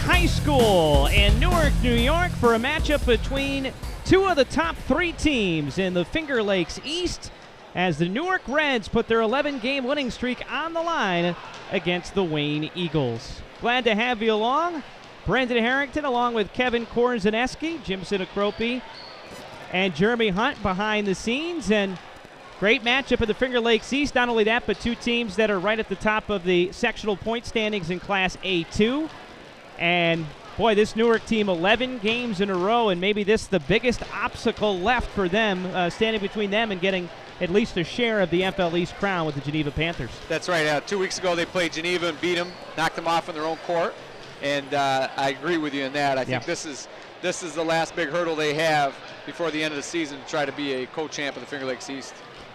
High School in Newark, New York for a matchup between two of the top three teams in the Finger Lakes East as the Newark Reds put their 11-game winning streak on the line against the Wayne Eagles. Glad to have you along. Brendan Harrington along with Kevin Korzeniewski, Jim Sinacropi, and Jeremy Hunt behind the scenes. And great matchup in the Finger Lakes East. Not only that, but two teams that are right at the top of the sectional point standings in Class A2. And boy, this Newark team, 11 games in a row, and maybe this the biggest obstacle left for them, standing between them and getting at least a share of the FL East crown with the Geneva Panthers. That's right. 2 weeks ago they played Geneva and beat them, knocked them off in their own court, and I agree with you in that. I think this is the last big hurdle they have before the end of the season to try to be a co-champ of the Finger Lakes East.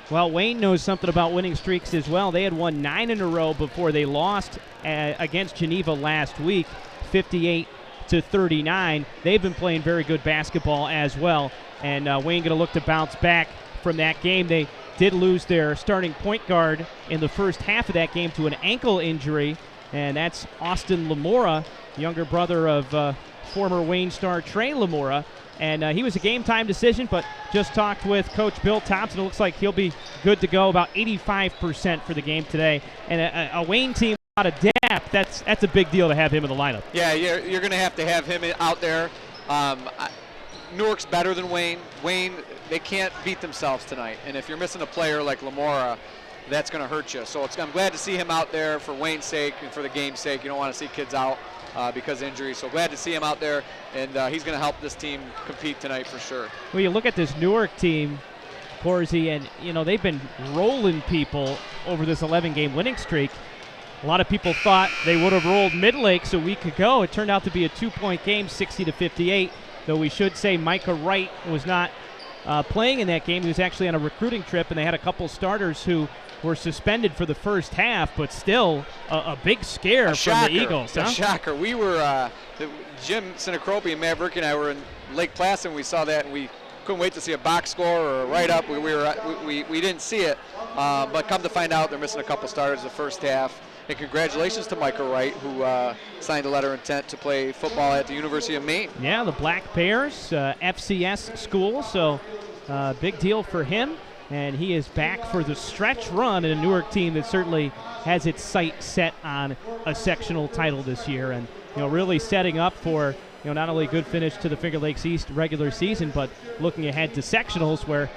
Well, Wayne knows something about winning streaks as well. They had won 9 in a row before they lost against Geneva last week, 58-39. They've been playing very good basketball as well, and Wayne going to look to bounce back from that game. They did lose their starting point guard in the first half of that game to an ankle injury, and that's Austin Lamora, younger brother of former Wayne star Trey Lamora. And he was a game-time decision, but just talked with Coach Bill Thompson. It looks like he'll be good to go, about 85% for the game today. And a Wayne team out of depth, that's a big deal to have him in the lineup. Yeah, you're going to have him out there. Newark's better than Wayne. Wayne, they can't beat themselves tonight. And if you're missing a player like Lamora, that's going to hurt you. So I'm glad to see him out there for Wayne's sake and for the game's sake. You don't want to see kids out because of injury. So glad to see him out there, and he's going to help this team compete tonight for sure. Well, you look at this Newark team, Korzy, and they've been rolling people over this 11-game winning streak. A lot of people thought they would have rolled Mid-Lakes a week ago. It turned out to be a 2-point game, 60-58. Though we should say Micah Wright was not playing in that game. He was actually on a recruiting trip, and they had a couple starters who were suspended for the first half, but still a big scare from the Eagles. A shocker. We were, Jim Sinacropi and Matt Burke and I were in Lake Placid, and we saw that, and we couldn't wait to see a box score or a write-up. We didn't see it, but come to find out they're missing a couple starters the first half. And congratulations to Micah Wright, who signed a letter of intent to play football at the University of Maine. Yeah, the Black Bears, FCS school, so big deal for him. And he is back for the stretch run in a Newark team that certainly has its sight set on a sectional title this year. And, really setting up for, not only a good finish to the Finger Lakes East regular season, but looking ahead to sectionals where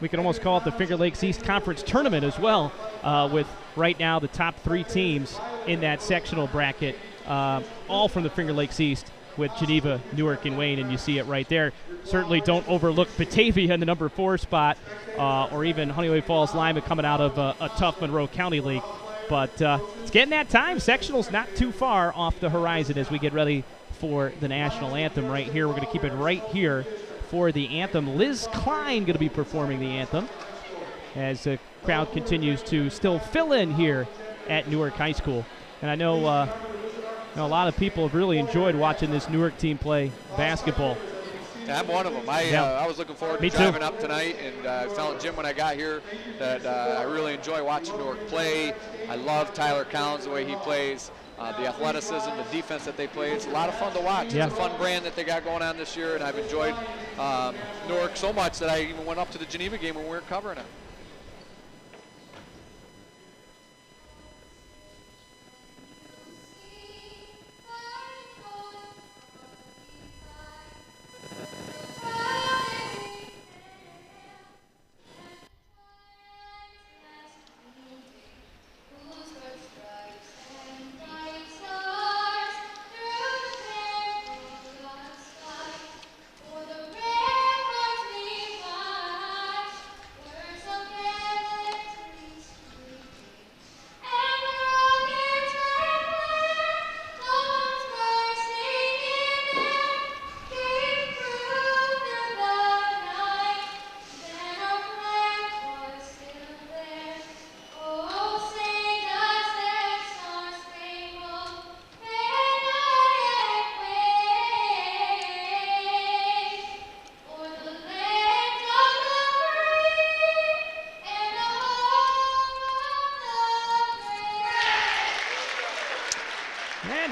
we can almost call it the Finger Lakes East Conference Tournament as well, with right now the top three teams in that sectional bracket, all from the Finger Lakes East, with Geneva, Newark, and Wayne, and you see it right there. Certainly don't overlook Batavia in the number 4 spot, or even Honeyway Falls Lyman coming out of a tough Monroe County league. But it's getting that time. Sectional's not too far off the horizon as we get ready for the national anthem right here. We're going to keep it right here for the anthem. Liz Klein going to be performing the anthem as the crowd continues to still fill in here at Newark High School. And I know a lot of people have really enjoyed watching this Newark team play basketball. Yeah, I'm one of them. I was looking forward to driving up tonight, and I was telling Jim when I got here that I really enjoy watching Newark play. I love Tyler Collins, the way he plays, the athleticism, the defense that they play. It's a lot of fun to watch. Yeah. It's a fun brand that they got going on this year, and I've enjoyed Newark so much that I even went up to the Geneva game when we were covering it.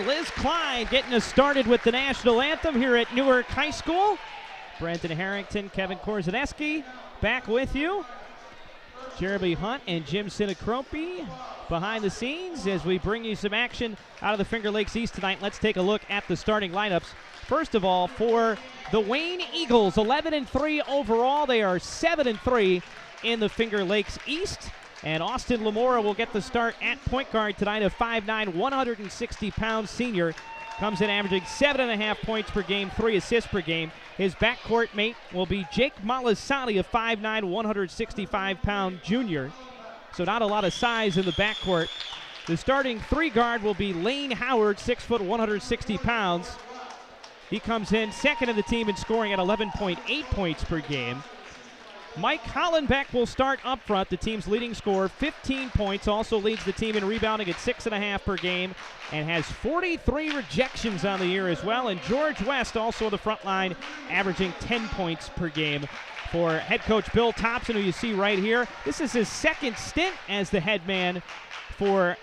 Liz Klein getting us started with the national anthem here at Newark High School. Brendan Harrington, Kevin Korzeniewski back with you. Jeremy Hunt and Jim Sinacropi behind the scenes as we bring you some action out of the Finger Lakes East tonight. Let's take a look at the starting lineups. First of all, for the Wayne Eagles, 11-3 overall. They are 7-3 in the Finger Lakes East. And Austin Lamora will get the start at point guard tonight, a 5'9", 160-pound senior. Comes in averaging 7.5 points per game, 3 assists per game. His backcourt mate will be Jake Malasani, a 5'9", 165-pound junior. So not a lot of size in the backcourt. The starting 3 guard will be Lane Howard, 6 foot, 160 pounds. He comes in second in the team in scoring at 11.8 points per game. Mike Hollenbeck will start up front, the team's leading scorer, 15 points, also leads the team in rebounding at 6.5 per game, and has 43 rejections on the year as well. And George West also on the front line, averaging 10 points per game. For head coach Bill Thompson, who you see right here, this is his second stint as the head man for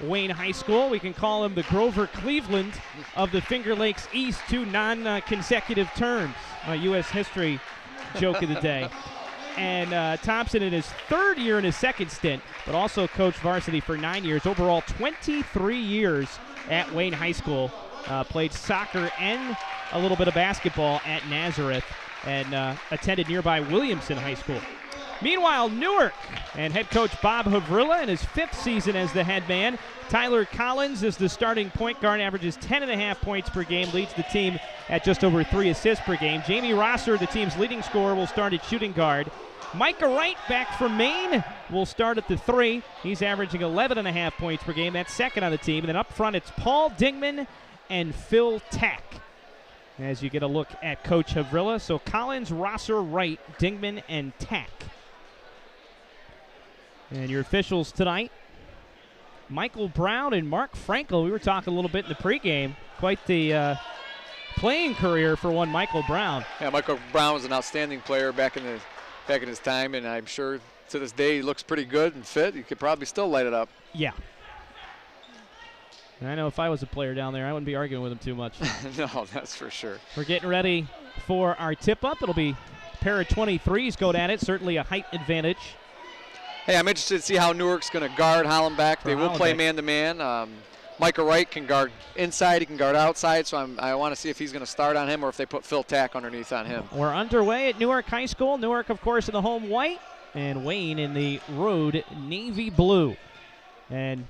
Wayne High School. We can call him the Grover Cleveland of the Finger Lakes East, 2 non-consecutive terms. A U.S. history joke of the day. And Thompson in his 3rd year in his second stint, but also coached varsity for 9 years. Overall, 23 years at Wayne High School. Played soccer and a little bit of basketball at Nazareth, and attended nearby Williamson High School. Meanwhile, Newark and head coach Bob Havrilla in his 5th season as the head man. Tyler Collins is the starting point guard, averages 10.5 points per game, leads the team at just over 3 assists per game. Jamie Rosser, the team's leading scorer, will start at shooting guard. Micah Wright, back from Maine, will start at the 3. He's averaging 11.5 points per game. That's second on the team. And then up front, it's Paul Dingman and Phil Tack as you get a look at Coach Havrilla. So Collins, Rosser, Wright, Dingman, and Tack. And your officials tonight, Michael Brown and Mark Frankel. We were talking a little bit in the pregame. Quite the playing career for one Michael Brown. Yeah, Michael Brown was an outstanding player back in his time, and I'm sure to this day he looks pretty good and fit. He could probably still light it up. Yeah. And I know if I was a player down there, I wouldn't be arguing with him too much. No, that's for sure. We're getting ready for our tip-up. It'll be a pair of 23s going at it. Certainly a height advantage. Hey, I'm interested to see how Newark's going to guard Hollenbeck. They will play man-to-man. Micah Wright can guard inside. He can guard outside, so I want to see if he's going to start on him or if they put Phil Tack underneath on him. We're underway at Newark High School. Newark, of course, in the home white, and Wayne in the road navy blue. And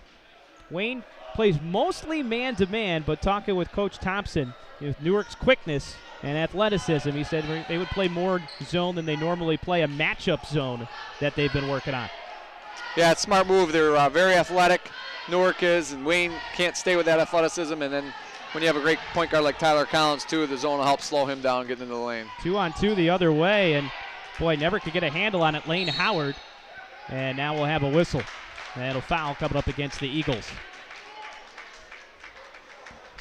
Wayne plays mostly man-to-man, but talking with Coach Thompson, with Newark's quickness and athleticism, he said they would play more zone than they normally play, a matchup zone that they've been working on. Yeah, it's a smart move. They're very athletic, Newark is, and Wayne can't stay with that athleticism. And then when you have a great point guard like Tyler Collins, too, the zone will help slow him down getting into the lane. 2-on-2 the other way, and boy, never could get a handle on it. Lane Howard, and now we'll have a whistle. And a foul coming up against the Eagles.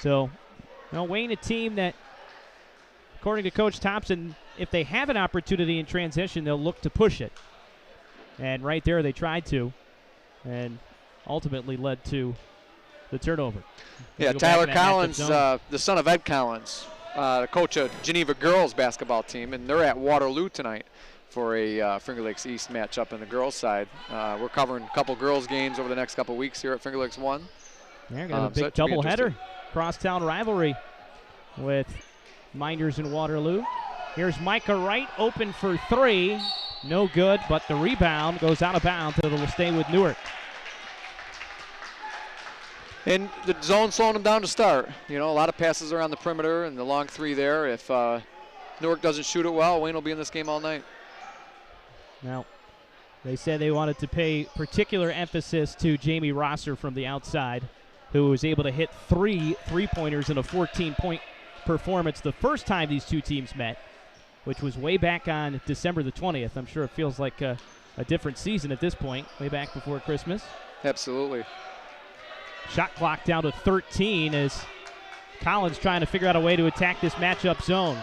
So, Wayne, a team that, according to Coach Thompson, if they have an opportunity in transition, they'll look to push it. And right there they tried to, and ultimately led to the turnover. Yeah, Tyler Collins, the son of Ed Collins, the coach of Geneva girls basketball team, and they're at Waterloo tonight for a Finger Lakes East matchup on the girls' side. We're covering a couple girls' games over the next couple weeks here at Finger Lakes 1. Yeah, got a big doubleheader, crosstown rivalry with Minders and Waterloo. Here's Micah Wright, open for 3. No good, but the rebound goes out of bounds, and it'll stay with Newark. And the zone slowing them down to start. A lot of passes around the perimeter and the long 3 there. If Newark doesn't shoot it well, Wayne will be in this game all night. Now, they said they wanted to pay particular emphasis to Jamie Rosser from the outside, who was able to hit 3 three-pointers in a 14-point performance the first time these two teams met, which was way back on December the 20th. I'm sure it feels like a different season at this point, way back before Christmas. Absolutely. Shot clock down to 13 as Collins trying to figure out a way to attack this matchup zone.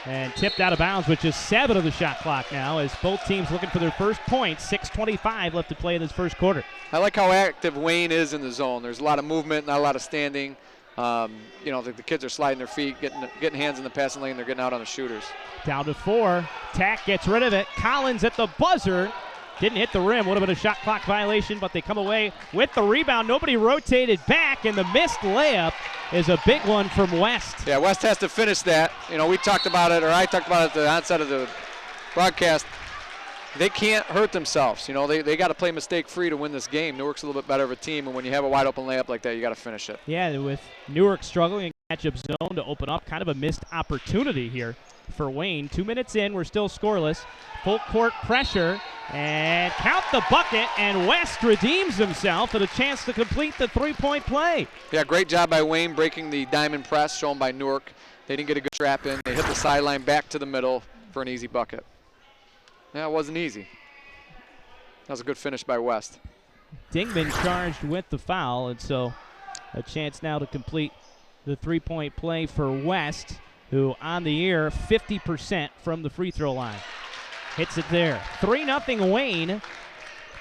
And tipped out of bounds with just 7 of the shot clock now as both teams looking for their first points. 6:25 left to play in this first quarter. I like how active Wayne is in the zone. There's a lot of movement, not a lot of standing. The kids are sliding their feet, getting hands in the passing lane. They're getting out on the shooters. Down to 4. Tack gets rid of it. Collins at the buzzer. Didn't hit the rim. Would have been a shot clock violation, but they come away with the rebound. Nobody rotated back, and the missed layup is a big one from West. Yeah, West has to finish that. We talked about it, or I talked about it at the onset of the broadcast. They can't hurt themselves. They got to play mistake-free to win this game. Newark's a little bit better of a team, and when you have a wide-open layup like that, you got to finish it. Yeah, with Newark struggling in matchup zone to open up, kind of a missed opportunity here for Wayne. 2 minutes in, we're still scoreless. Full court pressure, and count the bucket, and West redeems himself with a chance to complete the three-point play. Yeah, great job by Wayne breaking the diamond press shown by Newark. They didn't get a good trap in. They hit the sideline back to the middle for an easy bucket. Yeah, it wasn't easy. That was a good finish by West. Dingman charged with the foul, and so a chance now to complete the three-point play for West, who on the year 50% from the free throw line. Hits it there. 3-0 Wayne,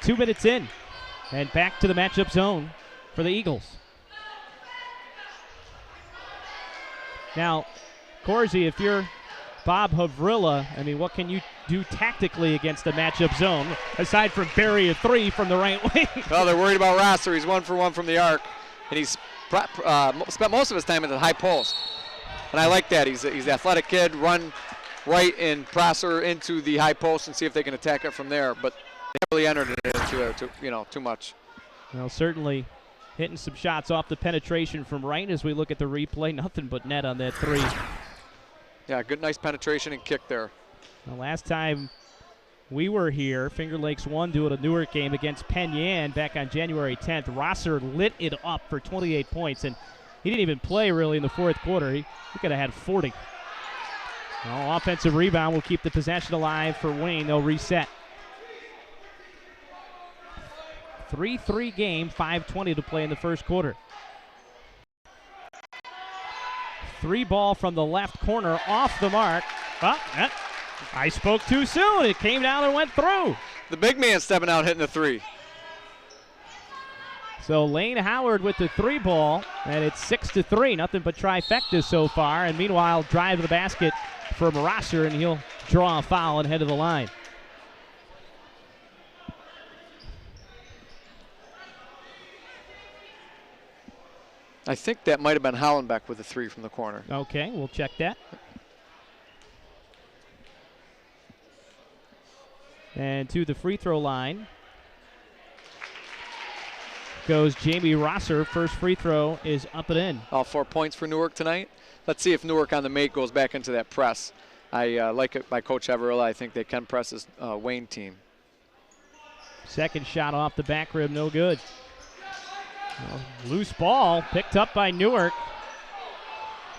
2 minutes in. And back to the matchup zone for the Eagles. Now, Korzy, if you're Bob Havrilla, what can you do tactically against the matchup zone, aside from bury a 3 from the right wing? Well, they're worried about Rosser. He's 1 for 1 from the arc, and he's spent most of his time at the high post. And I like that. He's an athletic kid, run right and Prosser into the high post and see if they can attack it from there. But they haven't really entered it into too much. Well, certainly hitting some shots off the penetration from right as we look at the replay. Nothing but net on that 3. Yeah, good, nice penetration and kick there. The last time we were here, Finger Lakes won doing a Newark game against Penn Yan back on January 10th. Rosser lit it up for 28 points, and he didn't even play really in the fourth quarter. He could have had 40. Well, offensive rebound will keep the possession alive for Wayne. They'll reset. 3-3 game, 5:20 to play in the first quarter. 3 ball from the left corner, off the mark. I spoke too soon. It came down and went through. The big man stepping out, hitting the 3. So Lane Howard with the 3 ball, and it's 6-3. Nothing but trifecta so far. And meanwhile, drive to the basket from Rosser, and he'll draw a foul and head to the line. I think that might have been Hollenbeck with the 3 from the corner. Okay, we'll check that. And to the free throw line goes Jamie Rosser. First free throw is up and in. All 4 points for Newark tonight. Let's see if Newark on the make goes back into that press. I like it by Coach Everilla. I think they can press this Wayne team. Second shot off the back rim, no good. Well, loose ball picked up by Newark.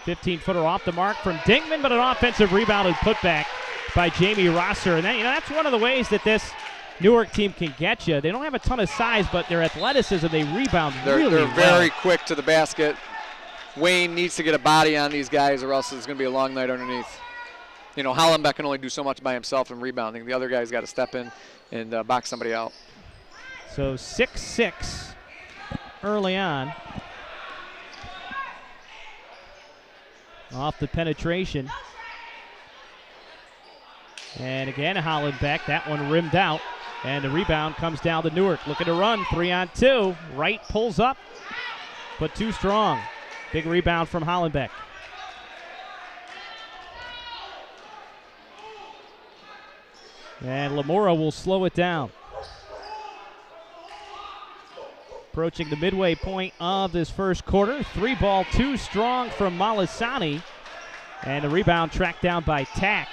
15-footer off the mark from Dingman, but an offensive rebound and put back by Jamie Rosser. And that's one of the ways that this Newark team can get you. They don't have a ton of size, but their athleticism, they rebound really well. They're very quick to the basket. Wayne needs to get a body on these guys, or else it's going to be a long night underneath. Hollenbeck can only do so much by himself in rebounding. The other guy's got to step in and box somebody out. So 6-6 early on. Off the penetration. And again, Hollenbeck. That one rimmed out. And the rebound comes down to Newark. Looking to run, 3-on-2. Wright pulls up, but too strong. Big rebound from Hollenbeck. And Lamora will slow it down. Approaching the midway point of this first quarter. 3 ball, too strong from Malasani. And the rebound tracked down by Tack.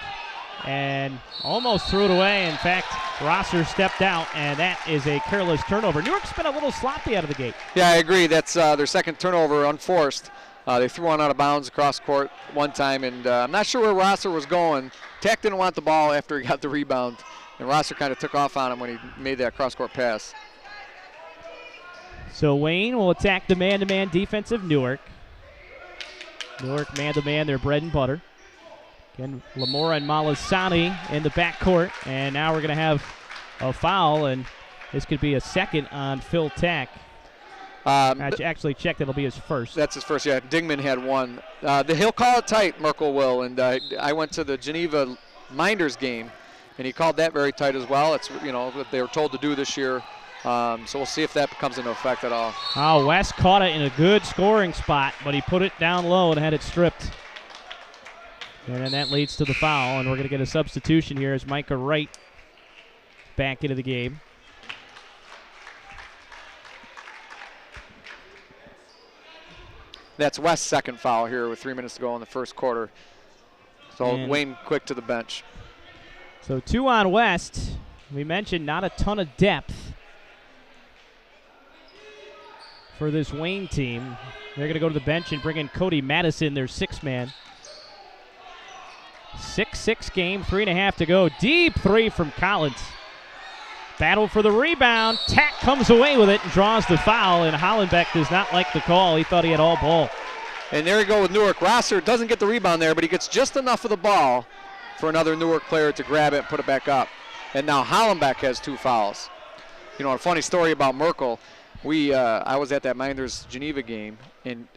And almost threw it away. In fact, Rosser stepped out, and that is a careless turnover. Newark's been a little sloppy out of the gate. Yeah, I agree. That's their second turnover, unforced. They threw one out of bounds across court one time, and I'm not sure where Rosser was going. Tack didn't want the ball after he got the rebound, and Rosser kind of took off on him when he made that cross-court pass. So Wayne will attack the man-to-man defense of Newark. Newark man-to-man, their bread and butter. Again, Lamora and Malasani in the backcourt, and now we're going to have a foul, and this could be a second on Phil Tack. I actually checked. It'll be his first. That's his first. Yeah, Dingman had one. He'll call it tight, Merkel will. And I went to the Geneva Minders game, and he called that very tight as well. It's what they were told to do this year. So we'll see if that comes into effect at all. Oh, West caught it in a good scoring spot, but he put it down low and had it stripped. And then that leads to the foul, and we're going to get a substitution here as Micah Wright back into the game. That's West's second foul here with 3 minutes to go in the first quarter. So and Wayne quick to the bench. So 2 on West. We mentioned not a ton of depth for this Wayne team. They're going to go to the bench and bring in Cody Madison, their 6-man. 6-6 game, 3.5 to go. Deep 3 from Collins. Battle for the rebound. Tack comes away with it and draws the foul, and Hollenbeck does not like the call. He thought he had all ball. And there you go with Newark. Rosser doesn't get the rebound there, but he gets just enough of the ball for another Newark player to grab it and put it back up. And now Hollenbeck has 2 fouls. A funny story about Merkel. I was at that Minders Geneva game, and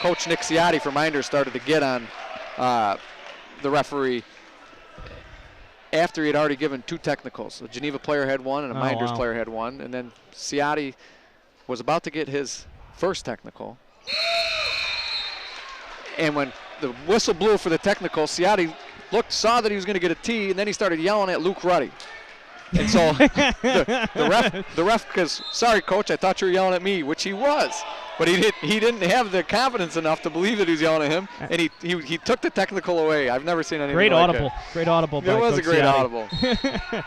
Coach Nick Ciotti from Minders started to get on the referee after he had already given 2 technicals. A Geneva player had 1 and a Minders player had 1. And then Ciotti was about to get his first technical. And when the whistle blew for the technical, Ciotti saw that he was going to get a T, and then he started yelling at Luke Ruddy. And so the ref goes, "Sorry, coach, I thought you were yelling at me," which he was. But he didn't have the confidence enough to believe that he was yelling at him, and he took the technical away. I've never seen anything great like audible. it. Great audible by It was Coach a great Ciotti. audible.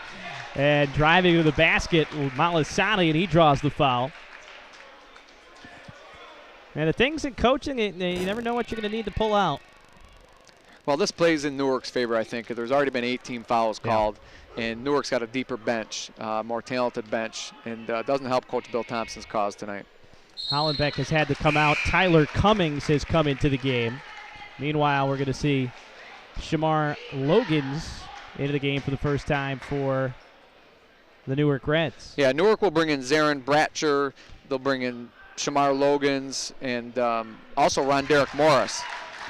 And driving to the basket, Malasani, and he draws the foul. And the things in coaching, you never know what you're going to need to pull out. Well, this plays in Newark's favor, I think. There's already been 18 fouls called, and Newark's got a deeper bench, more talented bench, and doesn't help Coach Bill Thompson's cause tonight. Hollenbeck has had to come out. Tyler Cummings has come into the game. Meanwhile, we're going to see Shamar Logans into the game for the first time for the Newark Reds. Yeah, Newark will bring in Zarin Bratcher. They'll bring in Shamar Logans and also Ron Derek Morris.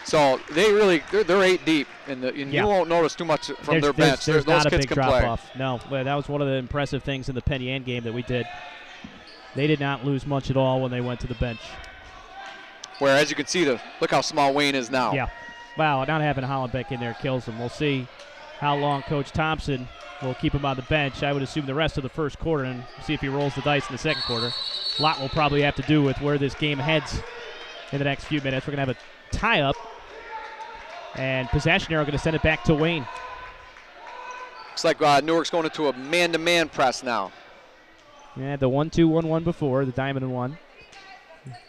So they're 8 deep, and you won't notice too much from their bench. There's those not kids a big can drop play. off. No, that was one of the impressive things in the Penn Yan game that we did. They did not lose much at all when they went to the bench. Where, as you can see, look how small Wayne is now. Yeah. Wow, not having Hollenbeck in there kills him. We'll see how long Coach Thompson will keep him on the bench. I would assume the rest of the first quarter and see if he rolls the dice in the second quarter. A lot will probably have to do with where this game heads in the next few minutes. We're going to have a tie-up, and possession arrow going to send it back to Wayne. Looks like Newark's going into a man-to-man press now. Yeah, the 1-2-1-1 before, the diamond and 1.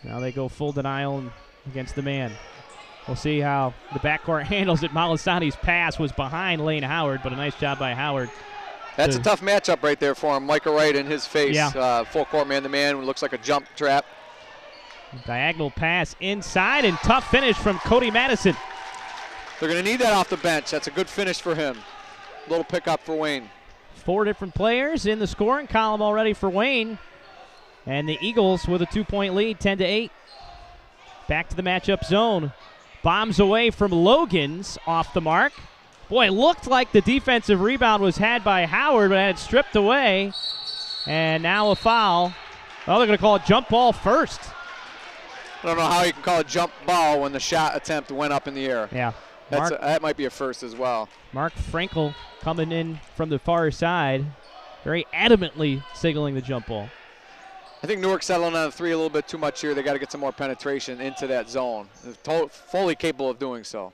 Now they go full denial against the man. We'll see how the backcourt handles it. Malasani's pass was behind Lane Howard, but a nice job by Howard. That's a tough matchup right there for him. Micah Wright in his face. Yeah. Full court man-to-man. Looks like a jump trap. Diagonal pass inside, and tough finish from Cody Madison. They're going to need that off the bench. That's a good finish for him. Little pickup for Wayne. 4 different players in the scoring column already for Wayne. And the Eagles with a 2-point lead, 10-8. Back to the matchup zone. Bombs away from Logans off the mark. Boy, it looked like the defensive rebound was had by Howard, but had it stripped away. And now a foul. Oh, they're going to call it jump ball first. I don't know how you can call it jump ball when the shot attempt went up in the air. Yeah. That might be a first as well. Mark Frankel coming in from the far side, very adamantly signaling the jump ball. I think Newark's settling on the 3 a little bit too much here. They got to get some more penetration into that zone. They're fully capable of doing so.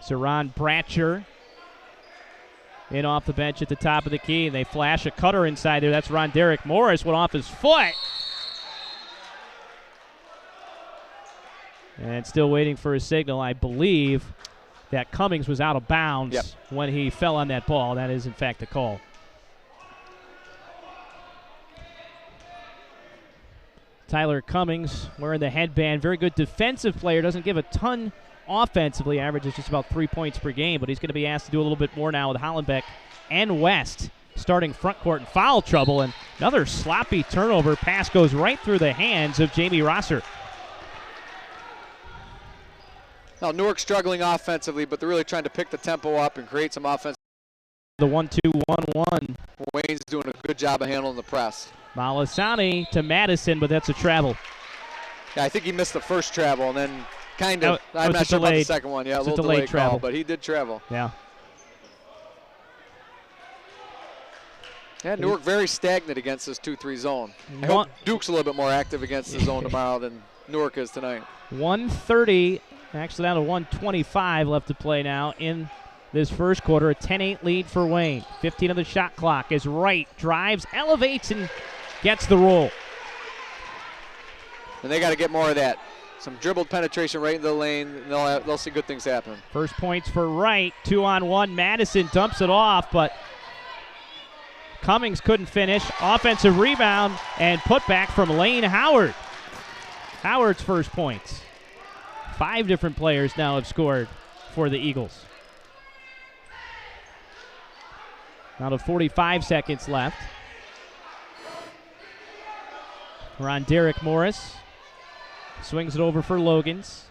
So Ron Bratcher in off the bench at the top of the key, and they flash a cutter inside there. That's Ron Derek Morris, went off his foot. And still waiting for a signal. I believe that Cummings was out of bounds when he fell on that ball. That is, in fact, the call. Tyler Cummings wearing the headband. Very good defensive player. Doesn't give a ton offensively. Averages just about 3 points per game. But he's going to be asked to do a little bit more now with Hollenbeck and West starting front court in foul trouble. And Another sloppy turnover. Pass goes right through the hands of Jamie Rosser. Now Newark struggling offensively, but they're really trying to pick the tempo up and create some offense. The 1-2-1-1. Wayne's doing a good job of handling the press. Malasani to Madison, but that's a travel. Yeah, I think he missed the first travel and then kind of, That I'm was not sure about delayed. the second one. Yeah, a It's a little delayed delayed travel. call, but he did travel. Yeah. Yeah, Newark very stagnant against this 2-3 zone. I hope Duke's a little bit more active against the zone tomorrow than Newark is tonight. 1:30, actually down to 1:25 left to play now in this first quarter. A 10-8 lead for Wayne. 15 on the shot clock as Wright drives, elevates, and gets the roll. And they got to get more of that. Some dribbled penetration right into the lane, and they'll see good things happen. First points for Wright. 2-on-1. Madison dumps it off, but Cummings couldn't finish. Offensive rebound and putback from Lane Howard. Howard's first points. 5 different players now have scored for the Eagles. Now to 45 seconds left. We're on Derek Morris. Swings it over for Logans.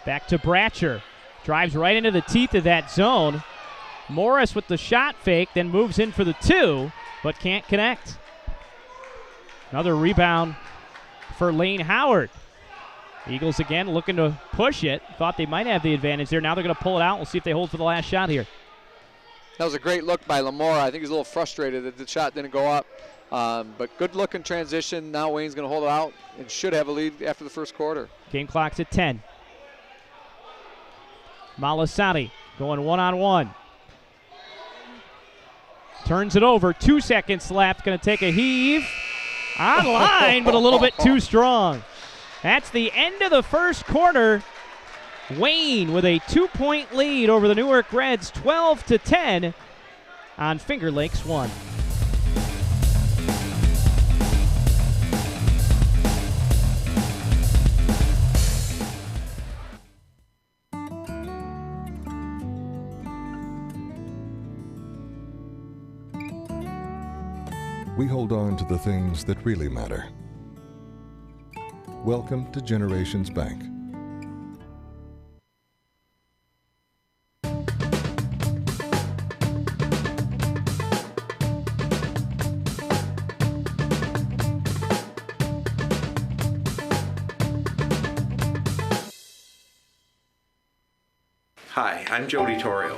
Back to Bratcher. Drives right into the teeth of that zone. Morris with the shot fake, then moves in for the 2, but can't connect. Another rebound for Lane Howard. Eagles again looking to push it. Thought they might have the advantage there. Now they're going to pull it out. We'll see if they hold for the last shot here. That was a great look by Lamora. I think he's a little frustrated that the shot didn't go up. But good look in transition. Now Wayne's going to hold it out and should have a lead after the first quarter. Game clock's at 10. Malasani going 1-on-1. Turns it over. 2 seconds left. Going to take a heave. Online, but a little bit too strong. That's the end of the first quarter. Wayne with a 2-point lead over the Newark Reds, 12-10 on Finger Lakes 1. We hold on to the things that really matter. Welcome to Generations Bank. Hi, I'm Jody Torrio.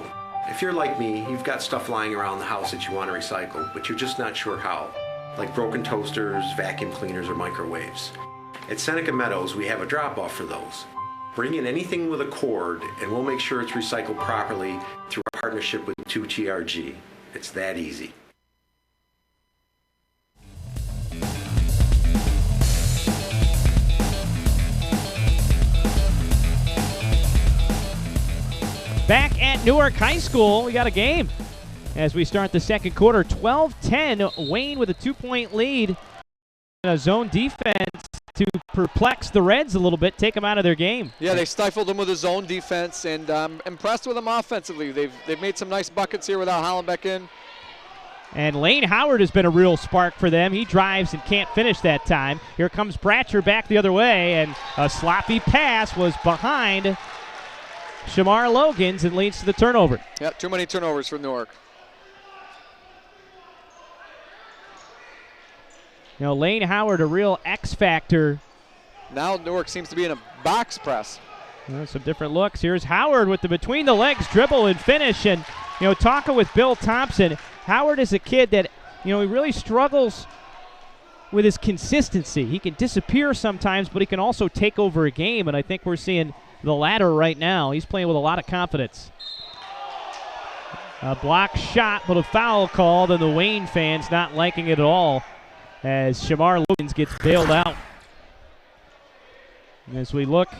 If you're like me, you've got stuff lying around the house that you want to recycle, but you're just not sure how, like broken toasters, vacuum cleaners, or microwaves. At Seneca Meadows, we have a drop-off for those. Bring in anything with a cord, and we'll make sure it's recycled properly through a partnership with 2TRG. It's that easy. Back at Newark High School, we got a game as we start the second quarter. 12-10, Wayne with a 2-point lead. A zone defense to perplex the Reds a little bit, take them out of their game. Yeah, they stifled them with a zone defense, and I'm impressed with them offensively. They've made some nice buckets here without Hollenbeck in. And Lane Howard has been a real spark for them. He drives and can't finish that time. Here comes Bratcher back the other way, and a sloppy pass was behind Shamar Logans and leads to the turnover. Yep, too many turnovers for Newark. You know, Lane Howard, a real X factor. Now Newark seems to be in a box press. Some different looks. Here's Howard with the between the legs dribble and finish. And, you know, talking with Bill Thompson, Howard is a kid that, you know, he really struggles with his consistency. He can disappear sometimes, but he can also take over a game. And I think we're seeing the latter right now. He's playing with a lot of confidence. A block shot, but a foul called, and the Wayne fans not liking it at all as Shamar Logans gets bailed out. And as we look,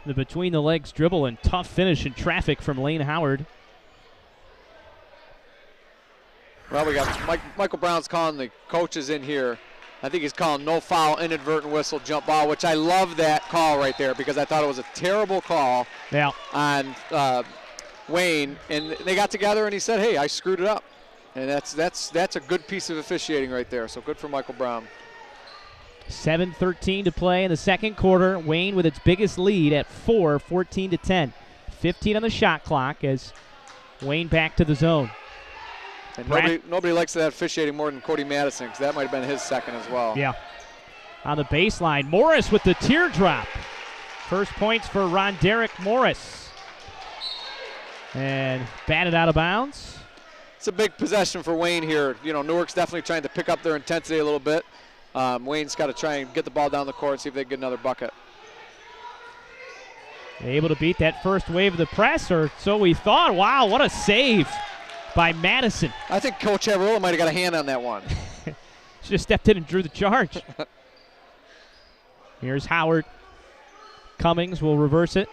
the between the legs dribble and tough finish in traffic from Lane Howard. Well, we got Michael Brown's calling the coaches in here. I think he's calling no foul, inadvertent whistle, jump ball, which I love that call right there because I thought it was a terrible call on Wayne. And they got together and he said, hey, I screwed it up. And that's a good piece of officiating right there. So good for Michael Brown. 7:13 to play in the second quarter. Wayne with its biggest lead at 4, 14-10. 15 on the shot clock as Wayne back to the zone. And nobody likes that officiating more than Cody Madison, because that might have been his second as well. Yeah. On the baseline, Morris with the teardrop. First points for Ronderick Morris. And batted out of bounds. It's a big possession for Wayne here. You know, Newark's definitely trying to pick up their intensity a little bit. Wayne's got to try and get the ball down the court and see if they can get another bucket. Able to beat that first wave of the press, or so we thought. Wow, what a save by Madison. I think Coach Averola might have got a hand on that one. Should have stepped in and drew the charge. Here's Howard. Cummings will reverse it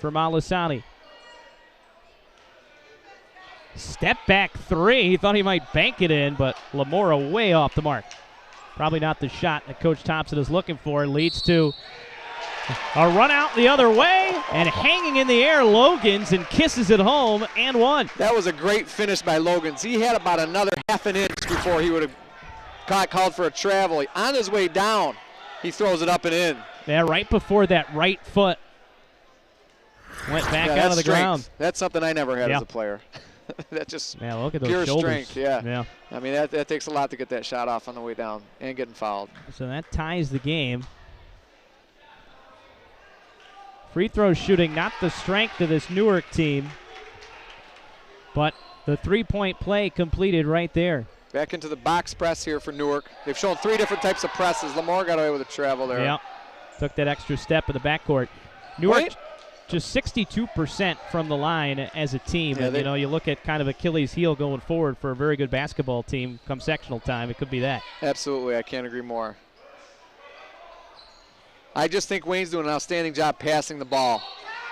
for Malasani. Step back three. He thought he might bank it in, but Lamora way off the mark. Probably not the shot that Coach Thompson is looking for. Leads to a run out the other way, and hanging in the air, Logans, and kisses it home and one. That was a great finish by Logans. He had about another half an inch before he would have called for a travel. On his way down, he throws it up and in. Yeah, right before that right foot went back out of the ground. That's something I never had as a player. That's just look at those pure shoulders. strength. Yeah. I mean, that takes a lot to get that shot off on the way down and getting fouled. So that ties the game. Free throw shooting, not the strength of this Newark team, but the three-point play completed right there. Back into the box press here for Newark. They've shown three different types of presses. Lamar got away with a travel there. Yep. Took that extra step in the backcourt. Newark just 62% from the line as a team. Yeah, and, you look at kind of Achilles' heel going forward for a very good basketball team come sectional time. It could be that. Absolutely. I can't agree more. I just think Wayne's doing an outstanding job passing the ball.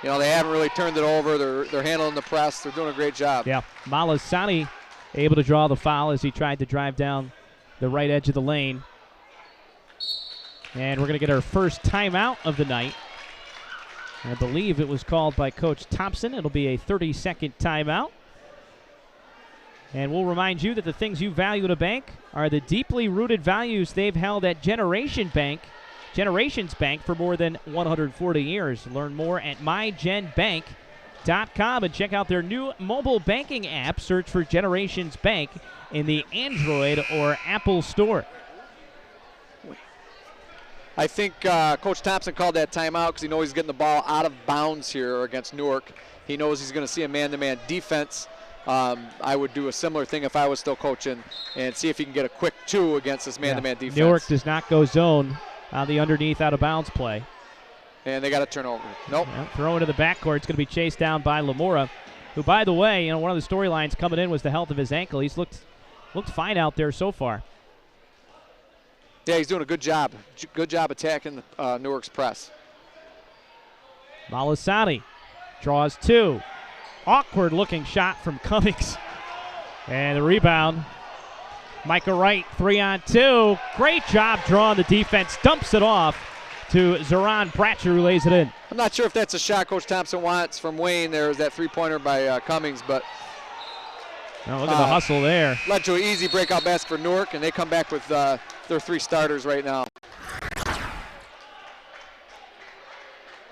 You know, they haven't really turned it over. They're handling the press. They're doing a great job. Yeah. Malasani able to draw the foul as he tried to drive down the right edge of the lane. And we're going to get our first timeout of the night. I believe it was called by Coach Thompson. It'll be a 30-second timeout. And we'll remind you that the things you value in a bank are the deeply rooted values they've held at Generations Bank for more than 140 years. Learn more at mygenbank.com and check out their new mobile banking app. Search for Generations Bank in the Android or Apple Store. I think Coach Thompson called that timeout because he knows he's getting the ball out of bounds here against Newark. He knows he's going to see a man-to-man defense. I would do a similar thing if I was still coaching and see if he can get a quick two against this man-to-man defense. Newark does not go zone on the underneath out-of-bounds play. And they got a turnover. Nope. Well, throw into the backcourt. It's going to be chased down by Lamora, who, by the way, one of the storylines coming in was the health of his ankle. He's looked fine out there so far. Yeah, he's doing a good job. Good job attacking Newark's press. Malasani draws two. Awkward-looking shot from Cummings. And the rebound. Micah Wright, 3-on-2. Great job drawing the defense. Dumps it off to Zeron Bratcher, who lays it in. I'm not sure if that's a shot Coach Thompson wants from Wayne. There's that three-pointer by Cummings, but look at the hustle there. Led to an easy breakout basket for Newark, and they come back with their three starters right now.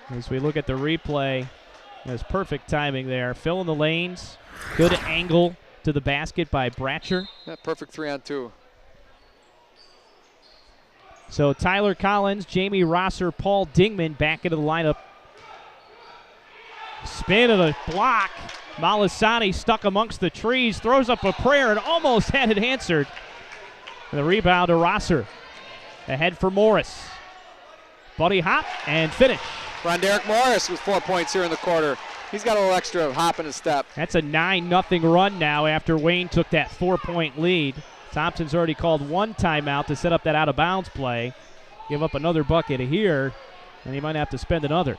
As we look at the replay, there's perfect timing there. Filling the lanes. Good angle to the basket by Bratcher. Yeah, perfect 3-on-2. So Tyler Collins, Jamie Rosser, Paul Dingman back into the lineup. Spin of the block. Malasani stuck amongst the trees, throws up a prayer and almost had it answered. And the rebound to Rosser. Ahead for Morris. Buddy hop and finish. Ronderick Morris with 4 points here in the quarter. He's got a little extra hop in his step. That's a 9-0 run now after Wayne took that 4-point lead. Thompson's already called one timeout to set up that out-of-bounds play. Give up another bucket here, and he might have to spend another.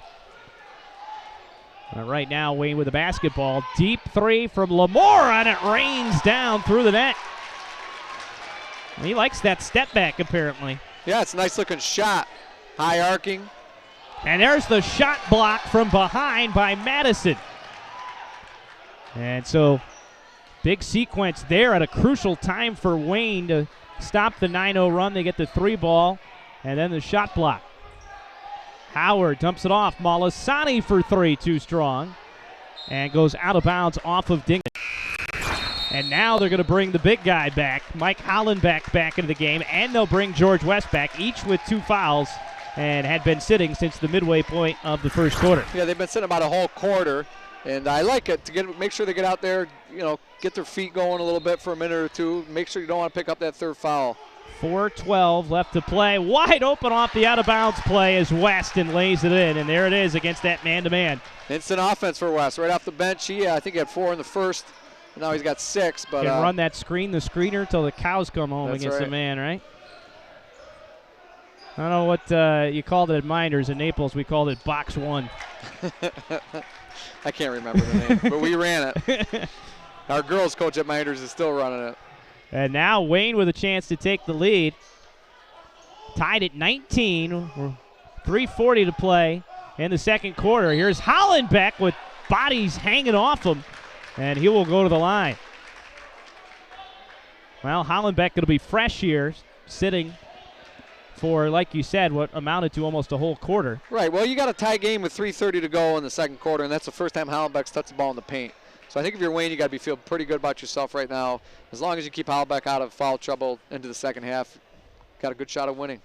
Right now, Wayne with the basketball. Deep three from Lamora, and it rains down through the net. He likes that step back, apparently. Yeah, it's a nice-looking shot. High arcing. And there's the shot block from behind by Madison. And so Big sequence there at a crucial time for Wayne to stop the 9-0 run. They get the 3 ball, and then the shot block. Howard dumps it off. Malasani for 3, too strong, and goes out of bounds off of Dingman. And now they're going to bring the big guy back, Mike Hollenbeck, back into the game, and they'll bring George West back, each with 2 fouls, and had been sitting since the midway point of the first quarter. Yeah, they've been sitting about a whole quarter, and I like it to make sure they get out there, get their feet going a little bit for a minute or two. Make sure you don't want to pick up that 3rd foul. 4:12 left to play. Wide open off the out-of-bounds play as Weston lays it in, and there it is against that man-to-man. Instant offense for West. Right off the bench, I think he had 4 in the first. Now he's got 6. But can run that screen, the screener, till the cows come home against the man, right? I don't know what you called it at Miners. In Naples, we called it Box 1. I can't remember the name, but we ran it. Our girls coach at Miners is still running it. And now Wayne with a chance to take the lead. Tied at 19. 3:40 to play in the second quarter. Here's Hollenbeck with bodies hanging off him, and he will go to the line. Well, Hollenbeck going to be fresh here, sitting for, like you said, what amounted to almost a whole quarter. Right. Well, you got a tie game with 3:30 to go in the second quarter, and that's the first time Hollenbeck's touched the ball in the paint. So I think if you're Wayne, you got to feel pretty good about yourself right now. As long as you keep Hollenbeck out of foul trouble into the second half, got a good shot of winning.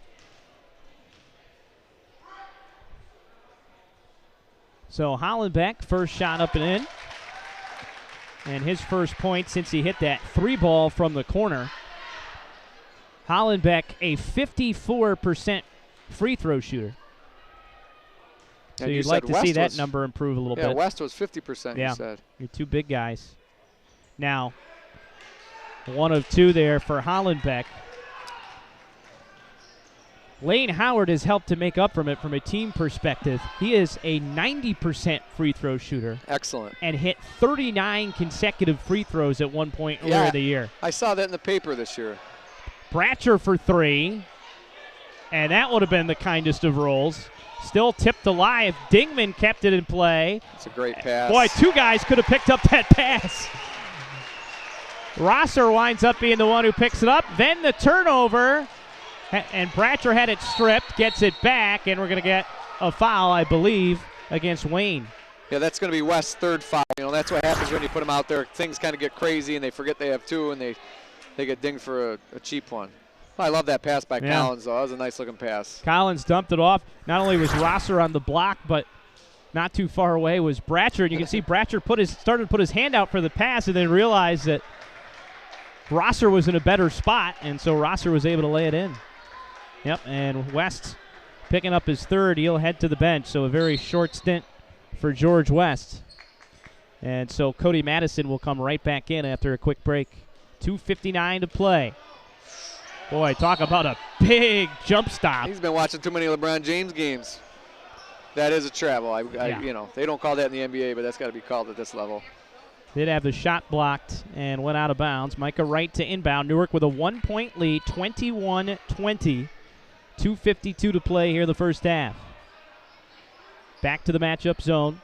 So Hollenbeck, first shot up and in. And his first point since he hit that 3 ball from the corner. Hollenbeck, a 54% free throw shooter. So you'd like to see that number improve a little bit. Yeah, West was 50%, yeah, you said. Your 2 big guys. Now, 1 of 2 there for Hollenbeck. Lane Howard has helped to make up from it from a team perspective. He is a 90% free throw shooter. Excellent. And hit 39 consecutive free throws at one point earlier in the year. I saw that in the paper this year. Bratcher for 3. And that would have been the kindest of rolls. Still tipped alive. Dingman kept it in play. It's a great pass. Boy, 2 guys could have picked up that pass. Rosser winds up being the one who picks it up. Then the turnover. And Bratcher had it stripped, gets it back, and we're going to get a foul, I believe, against Wayne. Yeah, that's going to be West's 3rd foul. That's what happens when you put them out there. Things kind of get crazy, and they forget they have 2, and they get dinged for a cheap one. I love that pass by Collins, though. That was a nice-looking pass. Collins dumped it off. Not only was Rosser on the block, but not too far away was Bratcher. And you can see Bratcher started to put his hand out for the pass and then realized that Rosser was in a better spot, and so Rosser was able to lay it in. Yep, and West picking up his 3rd. He'll head to the bench, so a very short stint for George West. And so Cody Madison will come right back in after a quick break. 2:59 to play. Boy, talk about a big jump stop. He's been watching too many LeBron James games. That is a travel. They don't call that in the NBA, but that's got to be called at this level. Did have the shot blocked and went out of bounds. Micah Wright to inbound. Newark with a 1-point lead, 21-20. 2:52 to play here in the first half. Back to the matchup zone.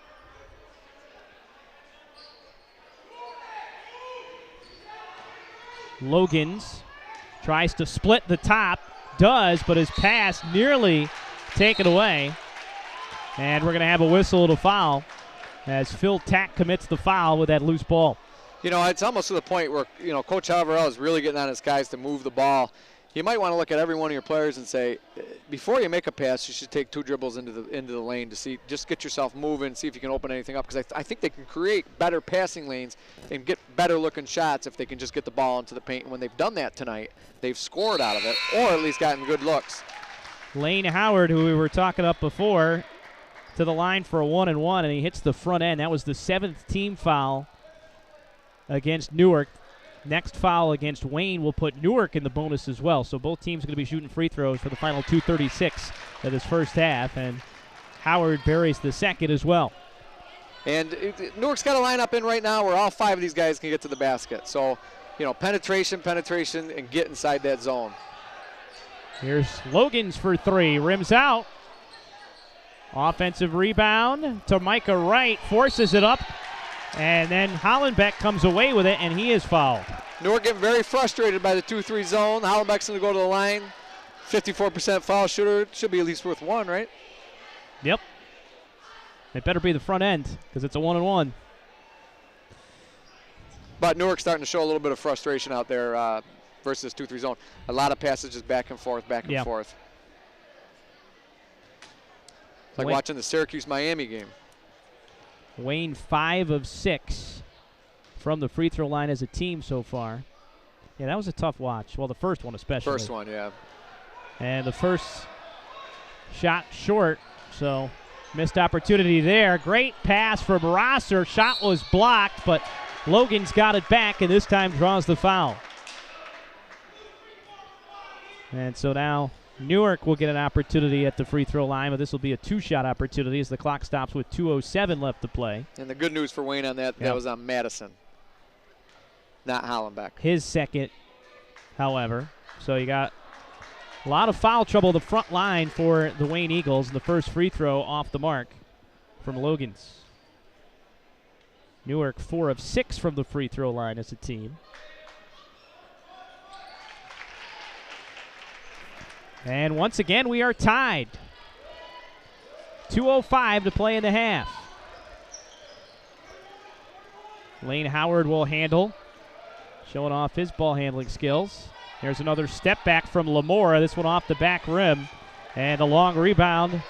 Logans tries to split the top. Does, but his pass nearly taken away. And we're going to have a whistle to foul as Phil Tack commits the foul with that loose ball. It's almost to the point where, Coach Alvarez is really getting on his guys to move the ball. You might want to look at every one of your players and say, before you make a pass, you should take 2 dribbles into the lane to just get yourself moving, see if you can open anything up. Because I think they can create better passing lanes and get better looking shots if they can just get the ball into the paint. And when they've done that tonight, they've scored out of it or at least gotten good looks. Lane Howard, who we were talking up before, to the line for a 1-and-1, and he hits the front end. That was the 7th team foul against Newark. Next foul against Wayne will put Newark in the bonus as well. So both teams are going to be shooting free throws for the final 2:36 of this first half, and Howard buries the second as well. And Newark's got a lineup in right now where all 5 of these guys can get to the basket. So, penetration, and get inside that zone. Here's Logans for 3, rims out. Offensive rebound to Micah Wright, forces it up And then Hollenbeck comes away with it, and he is fouled. Newark getting very frustrated by the 2-3 zone. Hollenbeck's going to go to the line. 54% foul shooter. Should be at least worth 1, right? Yep. It better be the front end because it's a 1-on-1. But Newark's starting to show a little bit of frustration out there versus 2-3 zone. A lot of passages back and forth, back and forth. It's like watching the Syracuse-Miami game. Wayne 5 of 6 from the free throw line as a team so far. Yeah, that was a tough watch. Well, the first one especially. First one, yeah. And the first shot short, so missed opportunity there. Great pass from Rosser. Shot was blocked, but Logan's got it back, and this time draws the foul. And so now Newark will get an opportunity at the free throw line, but this will be a 2-shot opportunity as the clock stops with 2:07 left to play. And the good news for Wayne on that, that was on Madison, not Hollenbeck. His second, however. So you got a lot of foul trouble the front line for the Wayne Eagles. The first free throw off the mark from Logan's. Newark 4 of 6 from the free throw line as a team. And once again, we are tied. 2:05 to play in the half. Lane Howard will handle, showing off his ball handling skills. There's another step back from Lamora. This one off the back rim. And a long rebound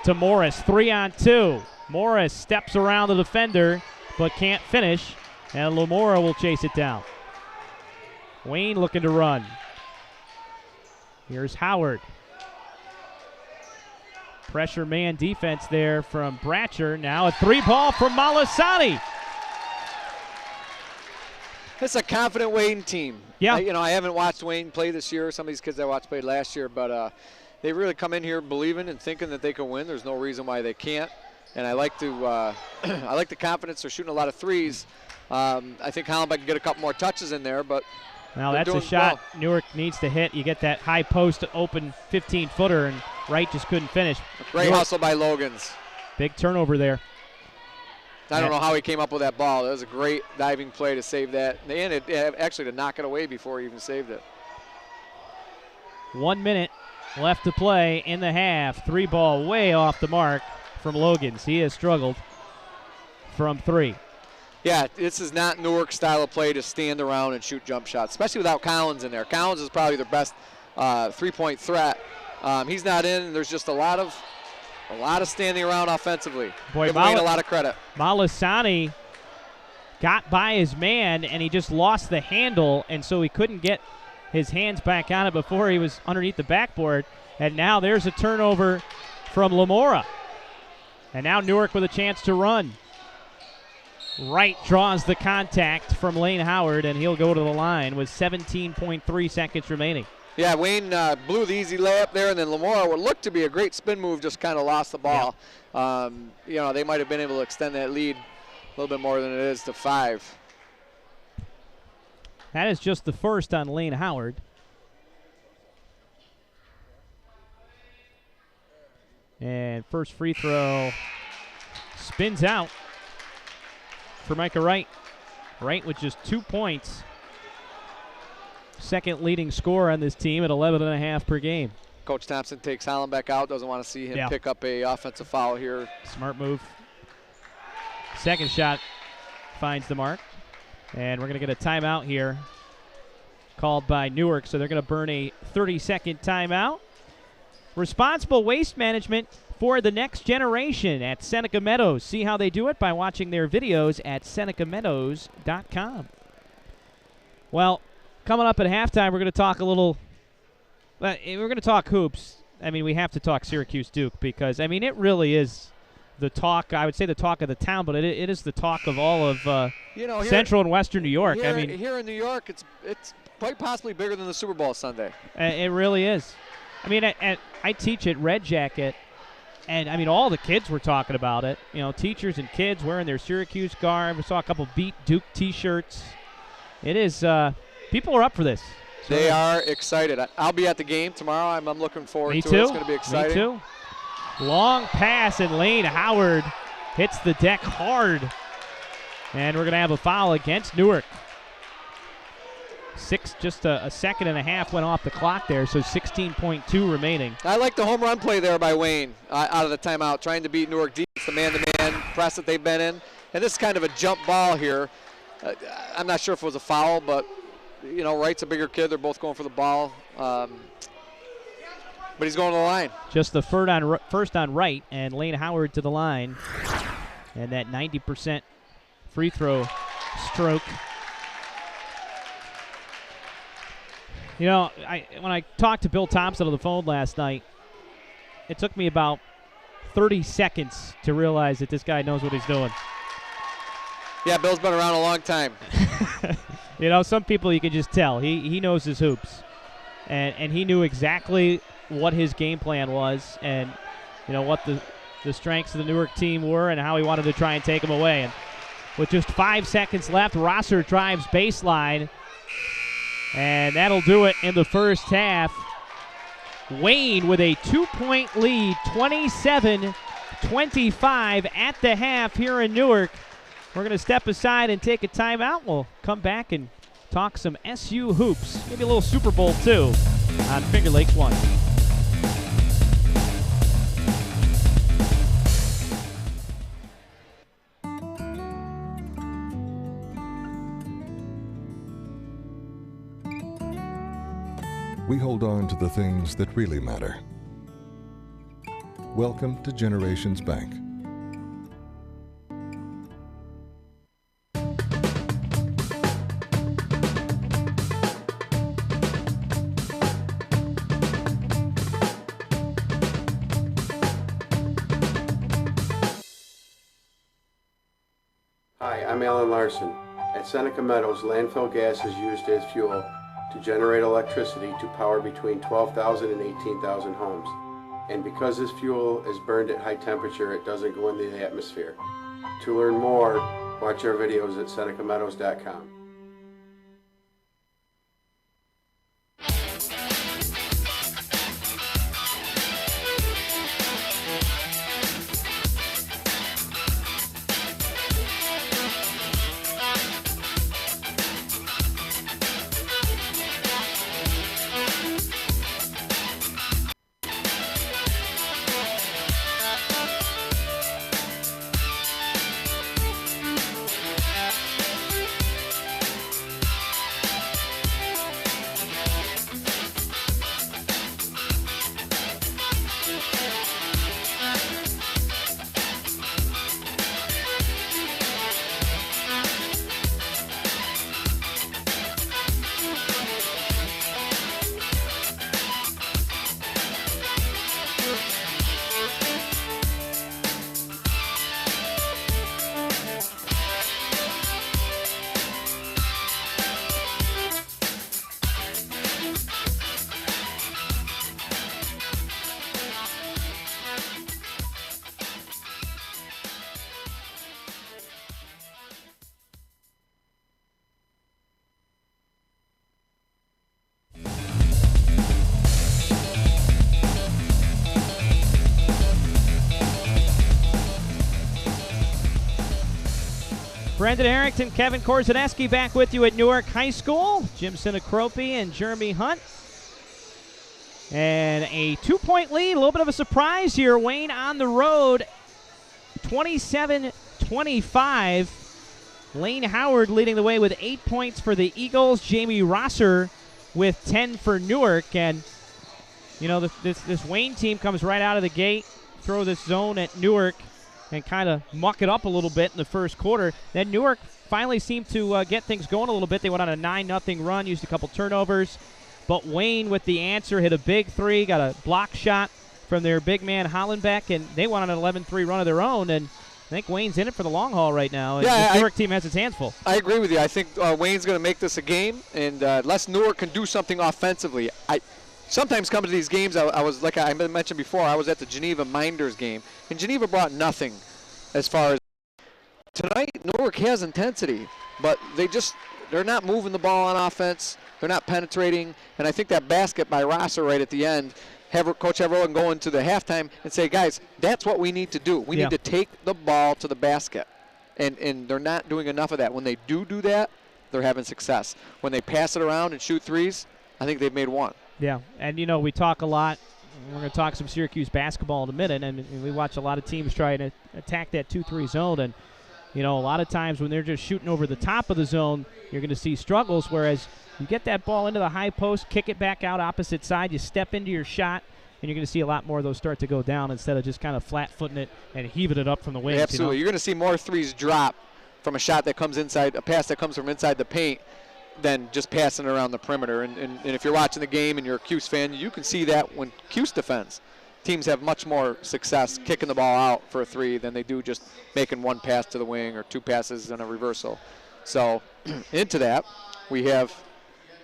to Morris. 3-on-2. Morris steps around the defender but can't finish. And Lamora will chase it down. Wayne looking to run. Here's Howard. Pressure man defense there from Bratcher. Now a 3-ball from Malasani. It's a confident Wayne team. Yeah. I haven't watched Wayne play this year. Some of these kids I watched played last year, but they really come in here believing and thinking that they can win. There's no reason why they can't. And I like to, I like the confidence. They're shooting a lot of threes. I think Hollenbeck can get a couple more touches in there, but now that's a shot Newark needs to hit. You get that high post open 15-footer, and Wright just couldn't finish. Great hustle by Logans. Big turnover there. I don't know how he came up with that ball. That was a great diving play to save that. And actually to knock it away before he even saved it. 1 minute left to play in the half. 3-ball way off the mark from Logans. He has struggled from 3. Yeah, this is not Newark's style of play to stand around and shoot jump shots, especially without Collins in there. Collins is probably their best 3-point threat. He's not in. There's just a lot of standing around offensively. Boy, give Wayne a lot of credit. Malasani got by his man, and he just lost the handle, and so he couldn't get his hands back on it before he was underneath the backboard. And now there's a turnover from Lamora. And now Newark with a chance to run. Wright draws the contact from Lane Howard, and he'll go to the line with 17.3 seconds remaining. Yeah, Wayne blew the easy layup there, and then Lamora, what looked to be a great spin move, just kind of lost the ball. Yeah. They might have been able to extend that lead a little bit more than it is to 5. That is just the first on Lane Howard. And first free throw spins out for Micah Wright. Wright with just 2 points. Second leading scorer on this team at 11.5 per game. Coach Thompson takes Hollenbeck out, doesn't want to see him pick up a offensive foul here. Smart move. Second shot finds the mark. And we're going to get a timeout here called by Newark, so they're going to burn a 30-second timeout. Responsible waste management for the next generation at Seneca Meadows. See how they do it by watching their videos at senecameadows.com. Well, coming up at halftime, we're going to talk a little we're going to talk hoops. I mean, we have to talk Syracuse-Duke because, I mean, it really is the talk, I would say the talk of the town, but it is the talk of all of Central and Western New York. Here in New York, it's quite possibly bigger than the Super Bowl Sunday. It really is. I mean, I teach at Red Jacket, and, I mean, all the kids were talking about it. Teachers and kids wearing their Syracuse garb. We saw a couple Beat Duke T-shirts. It is people are up for this. So they are excited. I'll be at the game tomorrow. I'm looking forward to it. It's going to be exciting. Me too. Long pass, and Lane Howard hits the deck hard. And we're going to have a foul against Newark. Just a second and a half went off the clock there, so 16.2 remaining. I like the home run play there by Wayne out of the timeout, trying to beat Newark deep. It's the man-to-man press that they've been in. And this is kind of a jump ball here. I'm not sure if it was a foul, but, you know, Wright's a bigger kid. They're both going for the ball. But he's going to the line. Just the first on Wright, and Lane Howard to the line. And that 90% free throw stroke. You know, when I talked to Bill Thompson on the phone last night, it took me about 30 seconds to realize that this guy knows what he's doing. Yeah, Bill's been around a long time. You know, some people you can just tell. He knows his hoops. And he knew exactly what his game plan was and, you know, what the strengths of the Newark team were and how he wanted to try and take them away. And with just 5 seconds left, Rosser drives baseline. And that'll do it in the first half. Wayne with a 2-point lead, 27-25 at the half here in Newark. We're going to step aside and take a timeout. We'll come back and talk some SU hoops. Maybe a little Super Bowl, too, on Finger Lakes 1. We hold on to the things that really matter. Welcome to Generations Bank. Hi, I'm Alan Larson. At Seneca Meadows, landfill gas is used as fuel to generate electricity to power between 12,000 and 18,000 homes. And because this fuel is burned at high temperature, it doesn't go into the atmosphere. To learn more, watch our videos at senecameadows.com. Brendan Harrington, Kevin Korzeniewski back with you at Newark High School. Jim Sinacropi and Jeremy Hunt. And a 2-point lead, a little bit of a surprise here. Wayne on the road, 27-25. Lane Howard leading the way with 8 points for the Eagles. Jamie Rosser with 10 for Newark. And, you know, this Wayne team comes right out of the gate, throw this zone at Newark, and kind of muck it up a little bit in the first quarter. Then Newark finally seemed to get things going a little bit. They went on a 9-0 run, used a couple turnovers. But Wayne with the answer, hit a big three, got a block shot from their big man Hollenbeck, and they went on an 11-3 run of their own. And I think Wayne's in it for the long haul right now. And this Newark team has its hands full. I agree with you. I think Wayne's going to make this a game, and unless Newark can do something offensively, I sometimes come to these games. I was, like I mentioned before, I was at the Geneva Minders game, and Geneva brought nothing as far as tonight. Newark has intensity, but they're not moving the ball on offense. They're not penetrating, and I think that basket by Rosser right at the end, have Coach Everett go into the halftime and say, guys, that's what we need to do. We need to take the ball to the basket. and they're not doing enough of that. When they do that, they're having success. When they pass it around and shoot threes, I think they've made one. Yeah, and we talk a lot. We're going to talk some Syracuse basketball in a minute, and we watch a lot of teams try to attack that 2-3 zone, and a lot of times when they're just shooting over the top of the zone, you're going to see struggles, whereas you get that ball into the high post, kick it back out opposite side, you step into your shot, and you're going to see a lot more of those start to go down instead of just kind of flat-footing it and heaving it up from the wings. Absolutely. You're going to see more threes drop from a shot that comes inside, a pass that comes from inside the paint, than just passing it around the perimeter. And if you're watching the game and you're a Cuse fan, you can see that when Cuse defends. Teams have much more success kicking the ball out for a three than they do just making one pass to the wing or two passes and a reversal. So into that, we have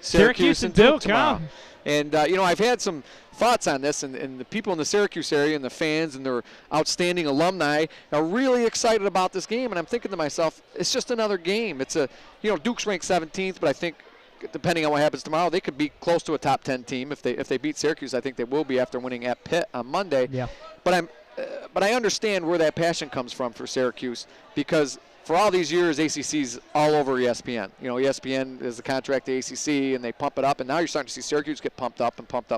Syracuse and Duke tomorrow. And, I've had some thoughts on this, and the people in the Syracuse area and the fans and their outstanding alumni are really excited about this game. And I'm thinking to myself, it's just another game. It's Duke's ranked 17th, but I think depending on what happens tomorrow, they could be close to a top 10 team. If they beat Syracuse, I think they will be after winning at Pitt on Monday. Yeah. But I understand where that passion comes from for Syracuse, because for all these years, ACC's all over ESPN. ESPN is the contract to ACC, and they pump it up. And now you're starting to see Syracuse get pumped up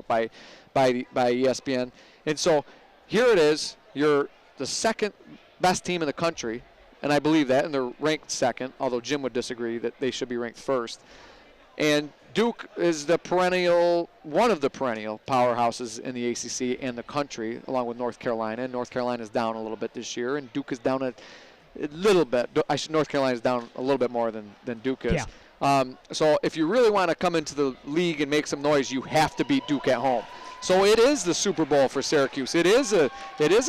by ESPN. And so here it is. You're the second best team in the country, and I believe that, and they're ranked second, although Jim would disagree that they should be ranked first. And Duke is one of the perennial powerhouses in the ACC and the country, along with North Carolina. And North Carolina's down a little bit this year, and Duke is down a little bit. North Carolina's down a little bit more than Duke is. Yeah. So if you really want to come into the league and make some noise, you have to beat Duke at home. So it is the Super Bowl for Syracuse. It is a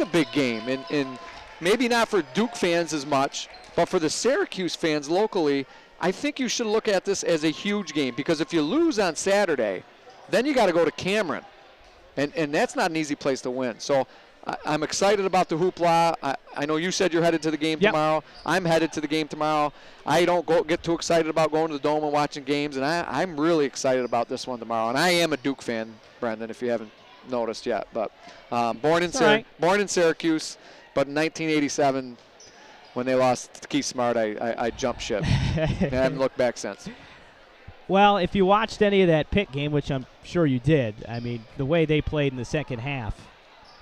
big game, and maybe not for Duke fans as much, but for the Syracuse fans locally, I think you should look at this as a huge game, because if you lose on Saturday, then you got to go to Cameron, and that's not an easy place to win. So I'm excited about the hoopla. I know you said you're headed to the game tomorrow. I'm headed to the game tomorrow. I don't get too excited about going to the Dome and watching games, and I'm really excited about this one tomorrow. And I am a Duke fan, Brendan, if you haven't noticed yet. But born in Syracuse, but in 1987, when they lost to Keith Smart, I jumped ship. And I haven't looked back since. Well, if you watched any of that Pitt game, which I'm sure you did, I mean, the way they played in the second half,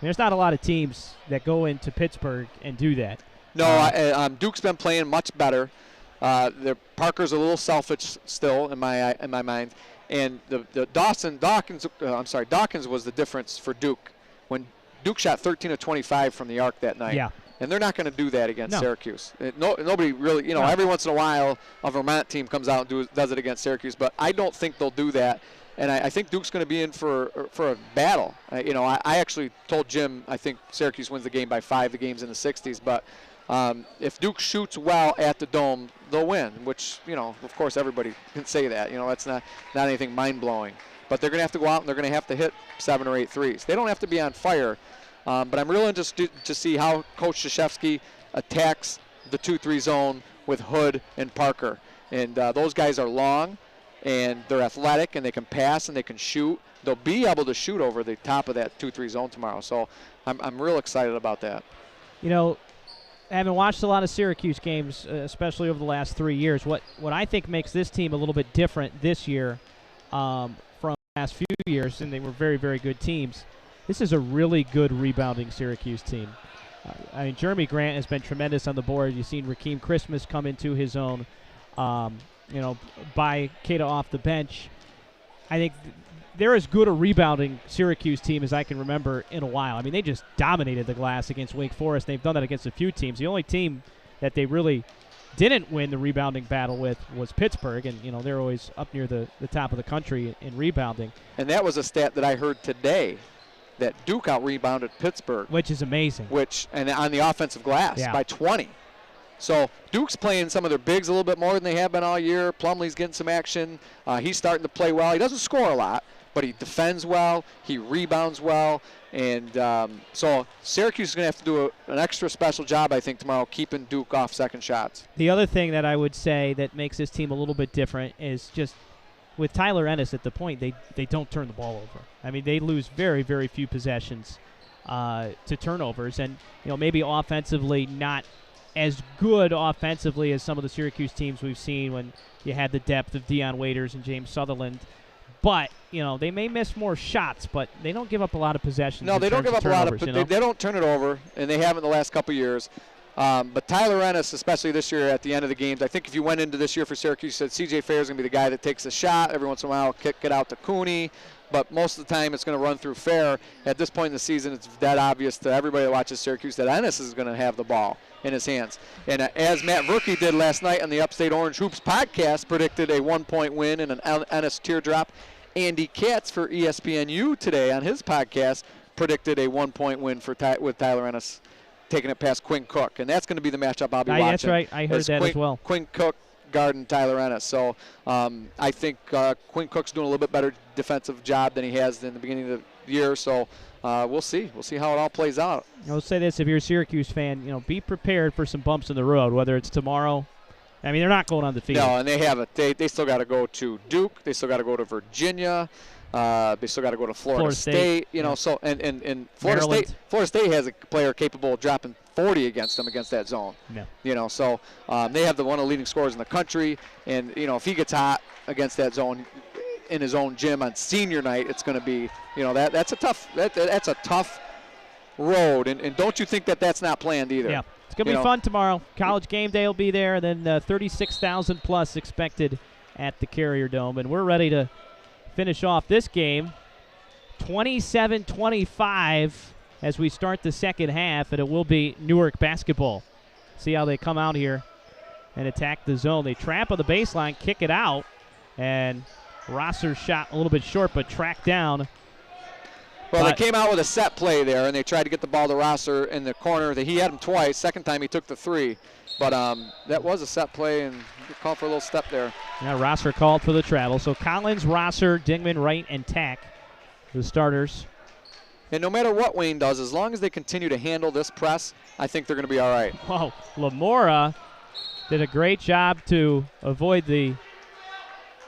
there's not a lot of teams that go into Pittsburgh and do that. No, Duke's been playing much better. Parker's a little selfish still in my mind, and Dawkins was the difference for Duke when Duke shot 13 of 25 from the arc that night. Yeah. And they're not going to do that against Syracuse. Nobody really, every once in a while a Vermont team comes out and does it against Syracuse, but I don't think they'll do that. And I think Duke's going to be in for a battle. I actually told Jim I think Syracuse wins the game by 5. The game's in the 60s. But if Duke shoots well at the Dome, they'll win, which, of course everybody can say that. That's not anything mind-blowing. But they're going to have to go out and they're going to have to hit 7 or 8 threes. They don't have to be on fire. But I'm really interested to see how Coach Krzyzewski attacks the 2-3 zone with Hood and Parker. And those guys are long, and they're athletic, and they can pass, and they can shoot. They'll be able to shoot over the top of that 2-3 zone tomorrow. So I'm real excited about that. Having watched a lot of Syracuse games, especially over the last 3 years, what I think makes this team a little bit different this year from the last few years, and they were very, very good teams, this is a really good rebounding Syracuse team. Jeremy Grant has been tremendous on the board. You've seen Rakeem Christmas come into his own, by Keita off the bench. I think they're as good a rebounding Syracuse team as I can remember in a while. I mean, they just dominated the glass against Wake Forest. They've done that against a few teams. The only team that they really didn't win the rebounding battle with was Pittsburgh, and they're always up near the top of the country in rebounding. And that was a stat that I heard today, that Duke out-rebounded Pittsburgh. Which is amazing. And on the offensive glass by 20. So Duke's playing some of their bigs a little bit more than they have been all year. Plumlee's getting some action. He's starting to play well. He doesn't score a lot, but he defends well. He rebounds well. And so Syracuse is going to have to do an extra special job, I think, tomorrow, keeping Duke off second shots. The other thing that I would say that makes this team a little bit different is just with Tyler Ennis at the point, they don't turn the ball over. I mean, they lose very, very few possessions to turnovers. And, maybe offensively not as good offensively as some of the Syracuse teams we've seen when you had the depth of Deion Waiters and James Sutherland. But, they may miss more shots, but they don't give up a lot of possessions. No, they don't give up a lot of they don't turn it over, and they haven't the last couple years. But Tyler Ennis, especially this year at the end of the games, I think if you went into this year for Syracuse, you said C.J. Fair is going to be the guy that takes a shot. Every once in a while, kick it out to Cooney. But most of the time, it's going to run through Fair. At this point in the season, it's that obvious to everybody that watches Syracuse that Ennis is going to have the ball in his hands. And as Matt Verke did last night on the Upstate Orange Hoops podcast, predicted a 1-point win and an Ennis teardrop. Andy Katz for ESPNU today on his podcast predicted a 1-point win with Tyler Ennis taking it past Quinn Cook. And that's going to be the matchup I'll be watching. That's right. I heard that as well. Quinn Cook guarding Tyler Ennis. So I think Quinn Cook's doing a little bit better defensive job than he has in the beginning of the year. So we'll see. We'll see how it all plays out. I'll say this: if you're a Syracuse fan, be prepared for some bumps in the road, whether it's tomorrow. I mean, they're not going on the field. No, and they have it. They still got to go to Duke. They still got to go to Virginia. They still got to go to Florida State. So and Florida State has a player capable of dropping 40 against them against that zone. Yeah. So they have one of the leading scorers in the country, and if he gets hot against that zone in his own gym on senior night, it's going to be that's a tough road, and don't you think that's not planned either? Yeah. It's going to be fun tomorrow. College game day will be there, and then 36,000 plus expected at the Carrier Dome. And we're ready to finish off this game 27-25 as we start the second half, and it will be Newark basketball. See how they come out here and attack the zone. They trap on the baseline, kick it out, and Rosser's shot a little bit short but tracked down. Well, they came out with a set play there, and they tried to get the ball to Rosser in the corner. He had him twice. Second time he took the three. But that was a set play, and he called for a little step there. Yeah, Rosser called for the travel. So Collins, Rosser, Dingman, Wright, and Tack, the starters. And no matter what Wayne does, as long as they continue to handle this press, I think they're going to be all right. Whoa, Lamora did a great job to avoid the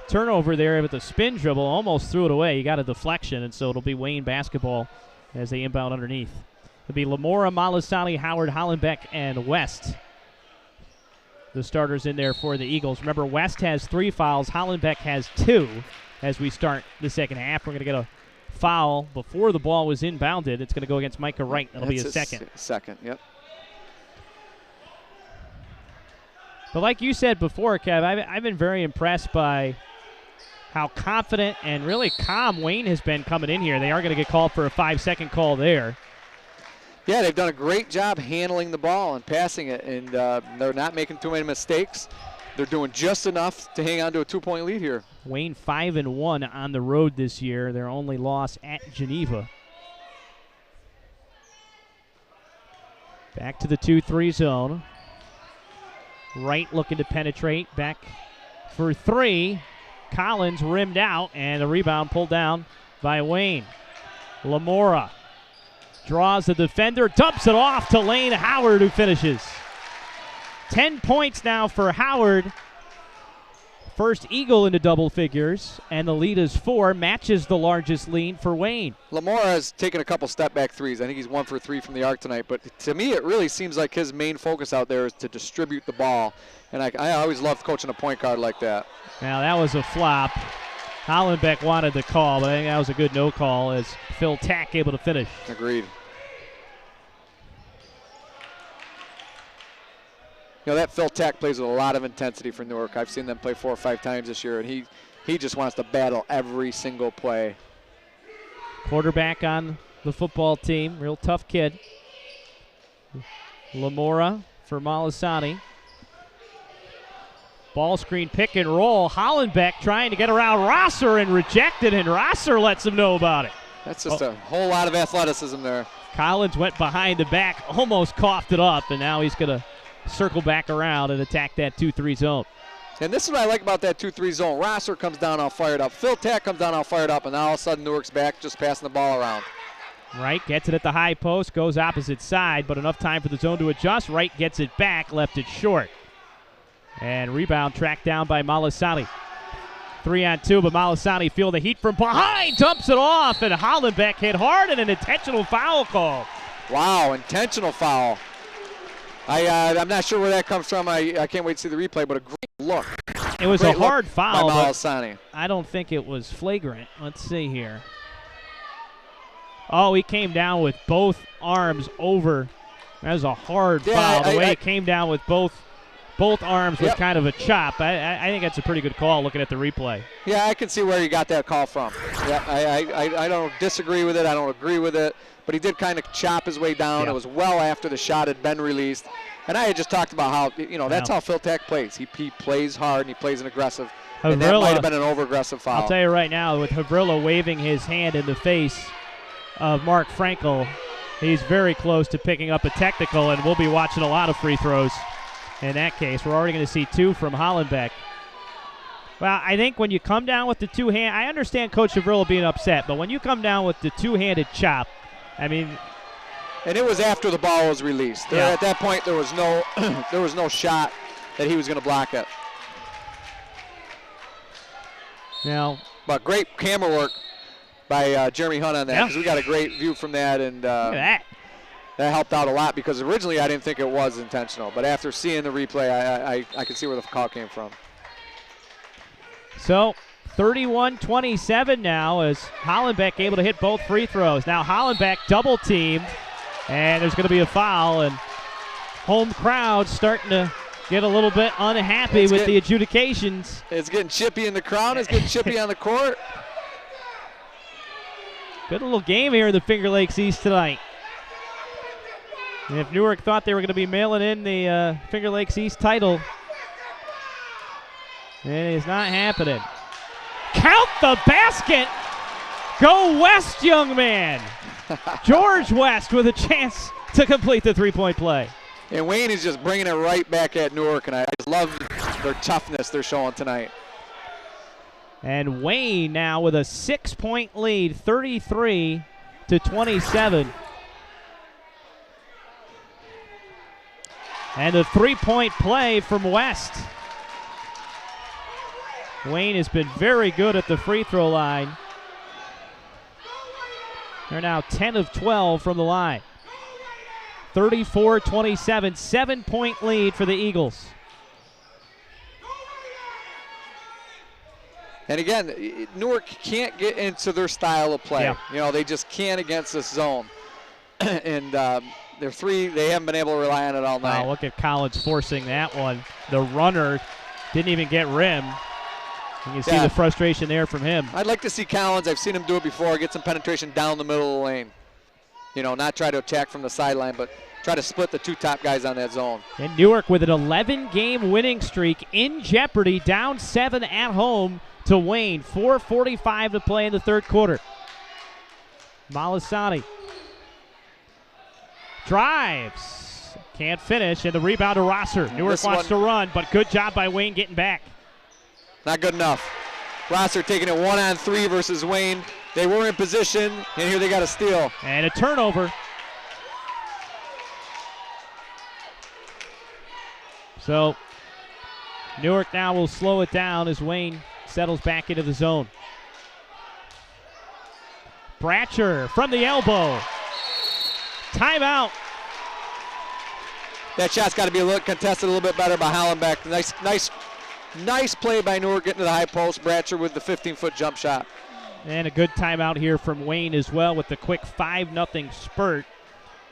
turnover there with the spin dribble, almost threw it away. He got a deflection, and so it'll be Wayne basketball as they inbound underneath. It'll be Lamora, Malasani, Howard, Hollenbeck, and West. The starters in there for the Eagles. Remember, West has 3 fouls. Hollenbeck has 2 as we start the second half. We're going to get a foul before the ball was inbounded. It's going to go against Micah Wright. That'll be a second. Second, yep. But like you said before, Kev, I've been very impressed by how confident and really calm Wayne has been coming in here. They are going to get called for a 5-second call there. Yeah, they've done a great job handling the ball and passing it, and they're not making too many mistakes. They're doing just enough to hang on to a 2-point lead here. Wayne 5-1 on the road this year. Their only loss at Geneva. Back to the 2-3 zone. Wright looking to penetrate. Back for 3. Collins rimmed out, and the rebound pulled down by Wayne. Lamora draws the defender, dumps it off to Lane Howard, who finishes. 10 points now for Howard. First Eagle into double figures, and the lead is 4, matches the largest lead for Wayne. Lamora has taken a couple step-back threes. I think he's 1 for 3 from the arc tonight, but to me it really seems like his main focus out there is to distribute the ball, and I always loved coaching a point guard like that. Now that was a flop. Hollenbeck wanted the call, but I think that was a good no call as Phil Tack able to finish. Agreed. That Phil Tack plays with a lot of intensity for Newark. I've seen them play 4 or 5 times this year, and he just wants to battle every single play. Quarterback on the football team, real tough kid. Lamora for Malasani. Ball screen, pick and roll. Hollenbeck trying to get around Rosser and rejected, and Rosser lets him know about it. That's just a whole lot of athleticism there. Collins went behind the back, almost coughed it up, and now he's going to circle back around and attack that 2-3 zone. And this is what I like about that 2-3 zone. Rosser comes down all fired up. Phil Tack comes down all fired up, and now all of a sudden Newark's back just passing the ball around. Wright gets it at the high post, goes opposite side, but enough time for the zone to adjust. Wright gets it back, left it short. And rebound tracked down by Malasani. 3-on-2, but Malasani feel the heat from behind, dumps it off, and Hollenbeck hit hard and an intentional foul call. Wow, intentional foul. I'm not sure where that comes from. I can't wait to see the replay, but a great look. It was a hard foul, by but Malasani. I don't think it was flagrant. Let's see here. Oh, he came down with both arms over. That was a hard foul. The way it came down with both arms was kind of a chop. I think that's a pretty good call looking at the replay. Yeah, I can see where you got that call from. Yeah, I don't disagree with it. I don't agree with it. But he did kind of chop his way down. Yeah. It was well after the shot had been released. And I had just talked about how, that's how Phil Tack plays. He plays hard and he plays an aggressive. And that might have been an over-aggressive foul. I'll tell you right now, with Havrilla waving his hand in the face of Mark Frankel, he's very close to picking up a technical, and we'll be watching a lot of free throws in that case. We're already going to see 2 from Hollenbeck. Well, I think when you come down with the two-hand, I understand Coach Havrilla being upset, but when you come down with the two-handed chop, I mean. And it was after the ball was released. At that point, there was no shot that he was going to block it. Now, but great camera work by Jeremy Hunt on that, because we got a great view from that, and look at that helped out a lot, because originally I didn't think it was intentional, but after seeing the replay, I could see where the call came from. So 31-27 now, as Hollenbeck able to hit both free throws. Now Hollenbeck double teamed, and there's going to be a foul, and home crowd starting to get a little bit unhappy with the adjudications. It's getting chippy in the crowd. It's getting chippy on the court. Good little game here in the Finger Lakes East tonight. And if Newark thought they were going to be mailing in the Finger Lakes East title, it is not happening. Count the basket. Go West, young man. George West with a chance to complete the three-point play. And Wayne is just bringing it right back at Newark, and I just love their toughness they're showing tonight. And Wayne now with a 6-point lead, 33-27. And a three-point play from West. Wayne has been very good at the free throw line. They're now 10 of 12 from the line. 34-27, 7-point lead for the Eagles. And again, Newark can't get into their style of play. Yeah. They just can't against this zone. And their three, they haven't been able to rely on it all night. Wow, look at Collins forcing that one. The runner didn't even get rim. You can see the frustration there from him. I'd like to see Collins, I've seen him do it before, get some penetration down the middle of the lane. Not try to attack from the sideline, but try to split the two top guys on that zone. And Newark with an 11-game winning streak in jeopardy, down 7 at home to Wayne. 4:45 to play in the third quarter. Malasani drives. Can't finish, and the rebound to Rosser. Newark wants to run, but good job by Wayne getting back. Not good enough. Rosser taking it 1-on-3 versus Wayne. They were in position, and here they got a steal. And a turnover. So Newark now will slow it down as Wayne settles back into the zone. Bratcher from the elbow. Timeout. That shot's got to be contested a little bit better by Hollenbeck. Nice play by Newark getting to the high post. Bratcher with the 15-foot jump shot. And a good timeout here from Wayne as well with the quick 5-0 spurt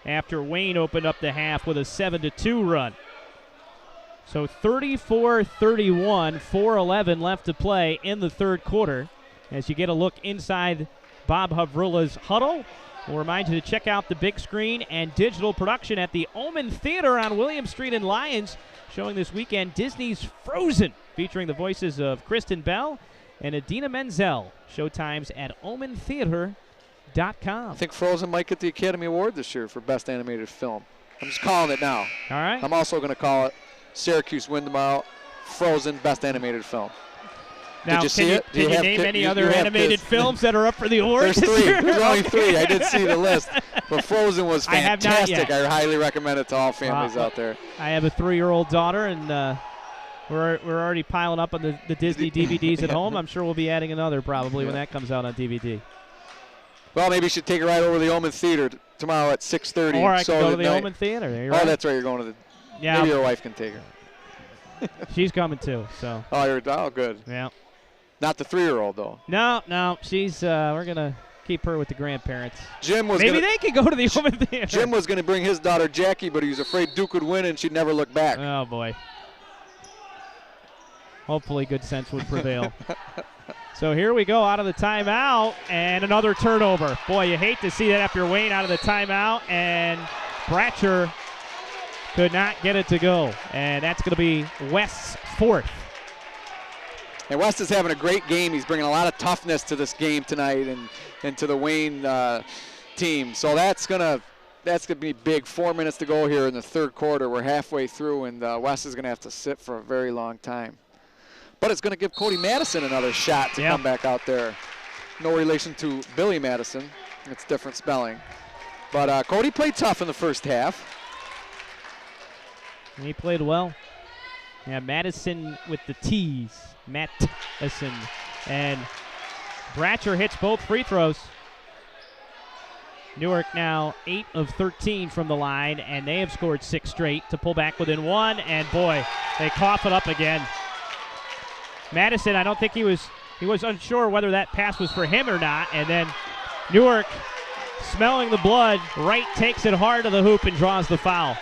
after Wayne opened up the half with a 7-2 run. So 34-31, 4:11 left to play in the third quarter. As you get a look inside Bob Havrilla's huddle, we'll remind you to check out the big screen and digital production at the Omen Theater on William Street in Lyons, showing this weekend Disney's Frozen, featuring the voices of Kristen Bell and Idina Menzel. Showtimes at omentheater.com. I think Frozen might get the Academy Award this year for Best Animated Film. I'm just calling it now. All right. I'm also going to call it Syracuse win tomorrow, Frozen Best Animated Film. Now, did you see it? Can you name any other animated films that are up for the award? There's 3. There's only 3. I did see the list. But Frozen was fantastic. I highly recommend it to all families out there. I have a 3-year-old daughter, and we're already piling up on the Disney DVDs at home. I'm sure we'll be adding another probably when that comes out on DVD. Well, maybe you should take it right over to the Omen Theater tomorrow at 6:30. Or I can go to the Omen Theater. There, that's right. You're going to the Yeah. Maybe your wife can take her. She's coming too. So. Oh, good. Yeah. Not the 3-year-old though. No. She's. We're gonna keep her with the grandparents. Maybe they could go to the open theater. Jim was gonna bring his daughter Jackie, but he was afraid Duke would win and she'd never look back. Oh boy. Hopefully, good sense would prevail. So here we go out of the timeout, and another turnover. Boy, you hate to see that after Wayne out of the timeout, and Bratcher could not get it to go. And that's going to be West's 4th. And West is having a great game. He's bringing a lot of toughness to this game tonight and to the Wayne team. So that's gonna be big. 4 minutes to go here in the third quarter. We're halfway through, and West is going to have to sit for a very long time. But it's going to give Cody Madison another shot to come back out there. No relation to Billy Madison. It's different spelling. But Cody played tough in the first half. He played well. Yeah, Madison with the T's. Madison. And Bratcher hits both free throws. Newark now 8 of 13 from the line, and they have scored 6 straight to pull back within 1. And boy, they cough it up again. Madison, I don't think he was unsure whether that pass was for him or not, and then Newark, smelling the blood, Wright takes it hard to the hoop and draws the foul.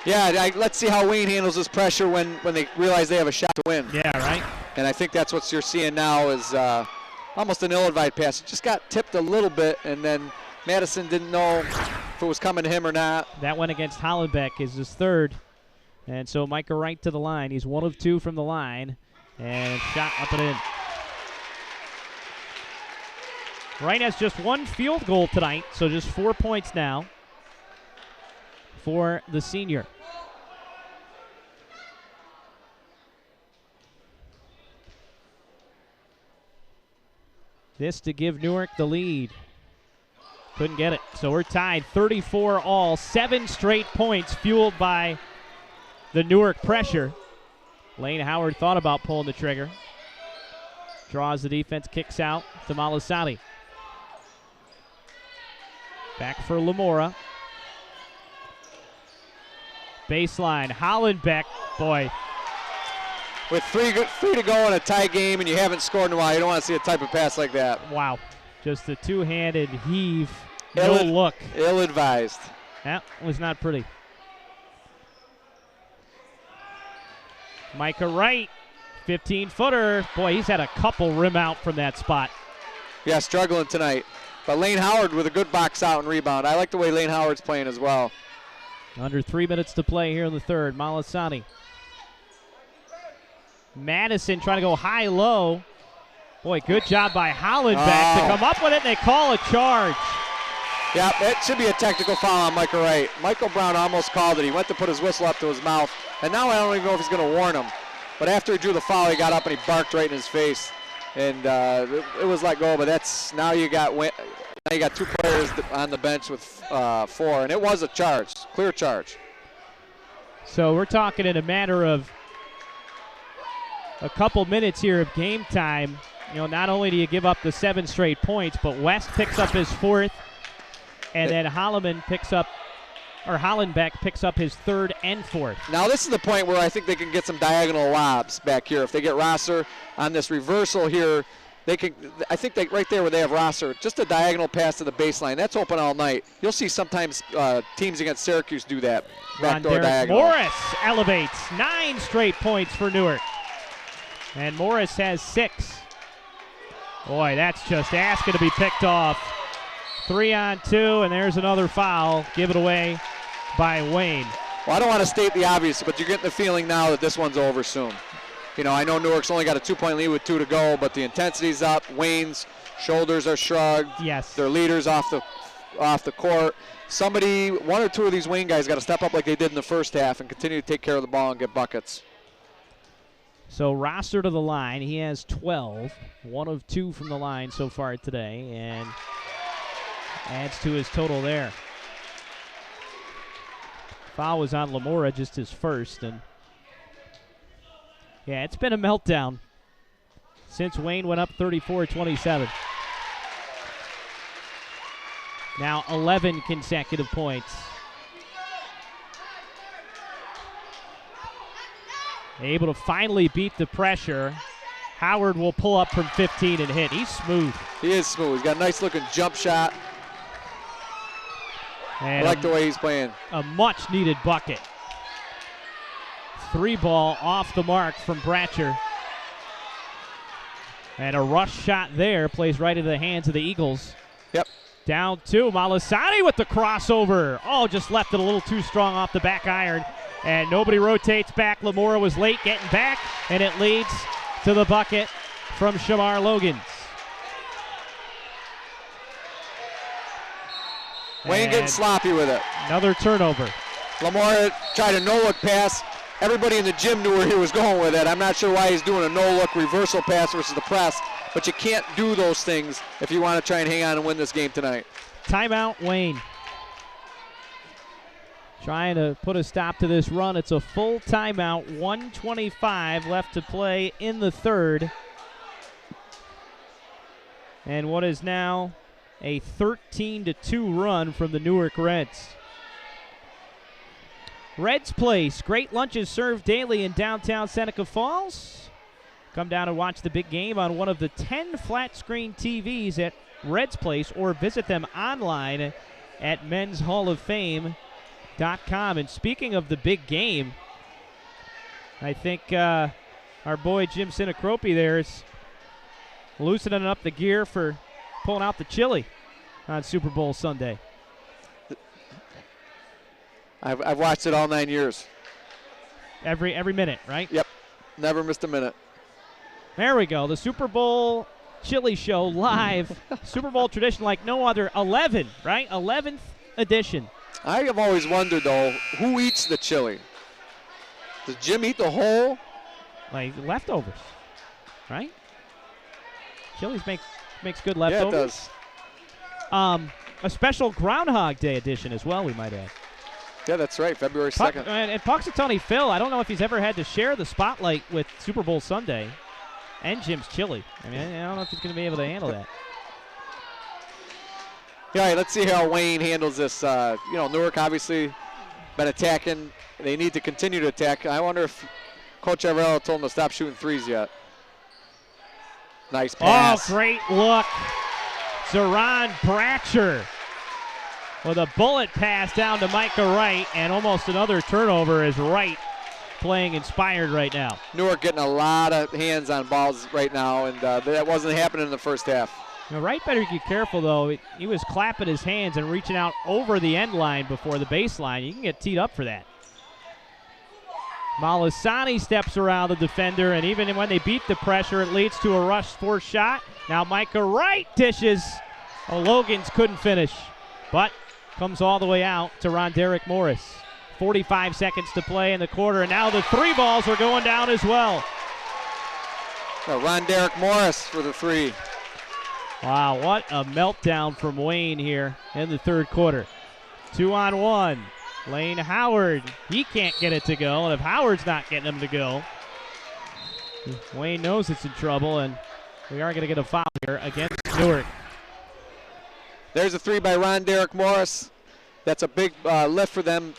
Yeah, let's see how Wayne handles this pressure when they realize they have a shot to win. Yeah, right. And I think that's what you're seeing now is almost an ill-advised pass. It just got tipped a little bit, and then Madison didn't know if it was coming to him or not. That one against Hollenbeck is his 3rd. And so Micah Wright to the line. He's 1 of 2 from the line. And shot up and in. Wright has just 1 field goal tonight, so just 4 points now for the senior. This to give Newark the lead. Couldn't get it. So we're tied 34 all. 7 straight points fueled by the Newark pressure. Lane Howard thought about pulling the trigger. Draws the defense, kicks out to Malasati. Back for Lamora. Baseline, Hollenbeck, boy. With three to go in a tie game and you haven't scored in a while, you don't want to see a type of pass like that. Wow. Just a two-handed heave, no look. Ill-advised. That was not pretty. Micah Wright, 15-footer. Boy, he's had a couple rim out from that spot. Yeah, struggling tonight. But Lane Howard with a good box out and rebound. I like the way Lane Howard's playing as well. Under 3 minutes to play here in the third. Malasani. Madison trying to go high-low. Boy, good job by Hollenbeck to come up with it, and they call a charge. Yeah, it should be a technical foul on Michael Wright. Michael Brown almost called it. He went to put his whistle up to his mouth, and now I don't even know if he's going to warn him. But after he drew the foul, he got up and he barked right in his face, and it was let go. But that's now you got 2 players on the bench with 4, and it was a charge, clear charge. So we're talking in a matter of a couple minutes here of game time. You know, not only do you give up the 7 straight points, but West picks up his 4th, and then Hollenbeck picks up his 3rd and 4th. Now this is the point where I think they can get some diagonal lobs back here. If they get Rosser on this reversal here, they can. I think they right there where they have Rosser, just a diagonal pass to the baseline. That's open all night. You'll see sometimes teams against Syracuse do that. Backdoor diagonal. Morris elevates 9 straight points for Newark. And Morris has 6. Boy, that's just asking to be picked off. 3-on-2, and there's another foul. Give it away by Wayne. Well, I don't want to state the obvious, but you're getting the feeling now that this one's over soon. You know, I know Newark's only got a 2-point lead with 2 to go, but the intensity's up. Wayne's shoulders are shrugged. Yes. Their leaders off the court. Somebody, 1 or 2 of these Wayne guys got to step up like they did in the first half and continue to take care of the ball and get buckets. So Rosser to the line. He has 12. 1 of 2 from the line so far today, and adds to his total there. Foul was on Lamora, just his first. And yeah, it's been a meltdown since Wayne went up 34-27. Now 11 consecutive points Able to finally beat the pressure. Howard will pull up from 15 and hit. He's smooth. He is smooth. He's got a nice looking jump shot. And I like the way he's playing. A much needed bucket. 3 ball off the mark from Bratcher. And a rush shot there plays right into the hands of the Eagles. Yep. Down 2. Malasani with the crossover. Oh, just left it a little too strong off the back iron. And nobody rotates back. Lamora was late getting back, and it leads to the bucket from Shamar Logans. Wayne getting sloppy with it. Another turnover. Lamora tried a no-look pass. Everybody in the gym knew where he was going with it. I'm not sure why he's doing a no-look reversal pass versus the press, but you can't do those things if you want to try and hang on and win this game tonight. Timeout, Wayne. Trying to put a stop to this run. It's a full timeout. 1:25 left to play in the third. And what is now a 13-2 run from the Newark Reds. Reds Place, great lunches served daily in downtown Seneca Falls. Come down and watch the big game on one of the 10 flat-screen TVs at Reds Place or visit them online at men'shalloffame.com. And speaking of the big game, I think our boy Jim Sinacropi there is loosening up the gear for pulling out the chili on Super Bowl Sunday. I've watched it all 9 years. Every minute, right? Yep. Never missed a minute. There we go. The Super Bowl Chili Show live. Super Bowl tradition like no other. 11, right? 11th edition. I have always wondered, though, who eats the chili? Does Jim eat the whole? Like leftovers, right? Chili's makes good leftovers. Yeah, it does. A special Groundhog Day edition as well, we might add. Yeah, that's right, February 2nd. And Puxatawny Phil, I don't know if he's ever had to share the spotlight with Super Bowl Sunday and Jim's Chili. I mean, I don't know if he's going to be able to handle that. Yeah, all right, let's see how Wayne handles this. Newark obviously been attacking. They need to continue to attack. I wonder if Coach Avarello told him to stop shooting threes yet. Nice pass. Oh, great look. Zeron Bratcher with a bullet pass down to Micah Wright, and almost another turnover as Wright playing inspired right now. Newark getting a lot of hands on balls right now, and that wasn't happening in the first half. Now, Wright better get careful, though. He was clapping his hands and reaching out over the end line before the baseline. You can get teed up for that. Malasani steps around the defender, and even when they beat the pressure, it leads to a rush force shot. Now Micah Wright dishes. Logans couldn't finish, but comes all the way out to Ronderick Morris. 45 seconds to play in the quarter, and now the 3 balls are going down as well. Ronderick Morris for the 3. Wow, what a meltdown from Wayne here in the third quarter. 2-on-1. Lane Howard, he can't get it to go, and if Howard's not getting him to go, Wayne knows it's in trouble, and we are going to get a foul here against Newark. There's a 3 by Ronderick Morris. That's a big lift for them.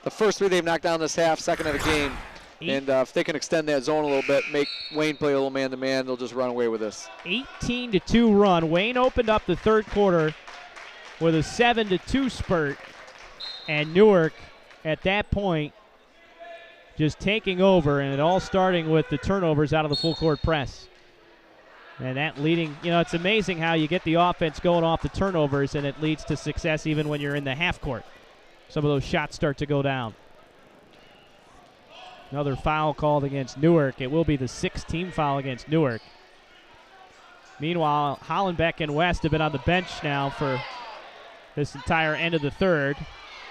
The first 3 they've knocked down this half, second of the game. And if they can extend that zone a little bit, make Wayne play a little man-to-man, they'll just run away with this. 18-2 run. Wayne opened up the third quarter with a 7-2 spurt. And Newark, at that point, just taking over, and it all starting with the turnovers out of the full-court press. And that leading, it's amazing how you get the offense going off the turnovers, and it leads to success even when you're in the half court. Some of those shots start to go down. Another foul called against Newark. It will be the 6th team foul against Newark. Meanwhile, Hollenbeck and West have been on the bench now for this entire end of the third.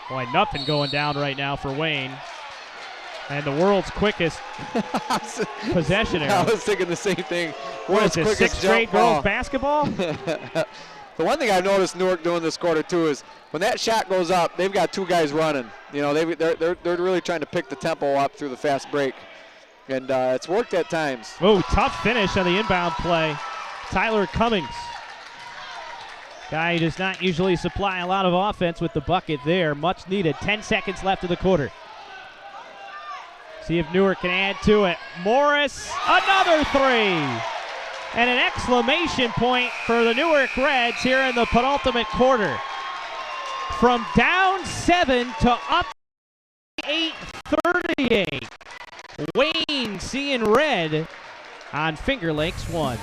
Boy, nothing going down right now for Wayne. And the world's quickest possession area. I was thinking the same thing. What is this, 6th straight girls basketball? The one thing I've noticed Newark doing this quarter, too, is when that shot goes up, they've got 2 guys running. They're really trying to pick the tempo up through the fast break. And it's worked at times. Oh, tough finish on the inbound play. Tyler Cummings. Guy who does not usually supply a lot of offense with the bucket there. Much needed. 10 seconds left of the quarter. See if Newark can add to it. Morris, another three. And an exclamation point for the Newark Reds here in the penultimate quarter. From down 7 to up 8:38. Wayne seeing red on Finger Lakes 1.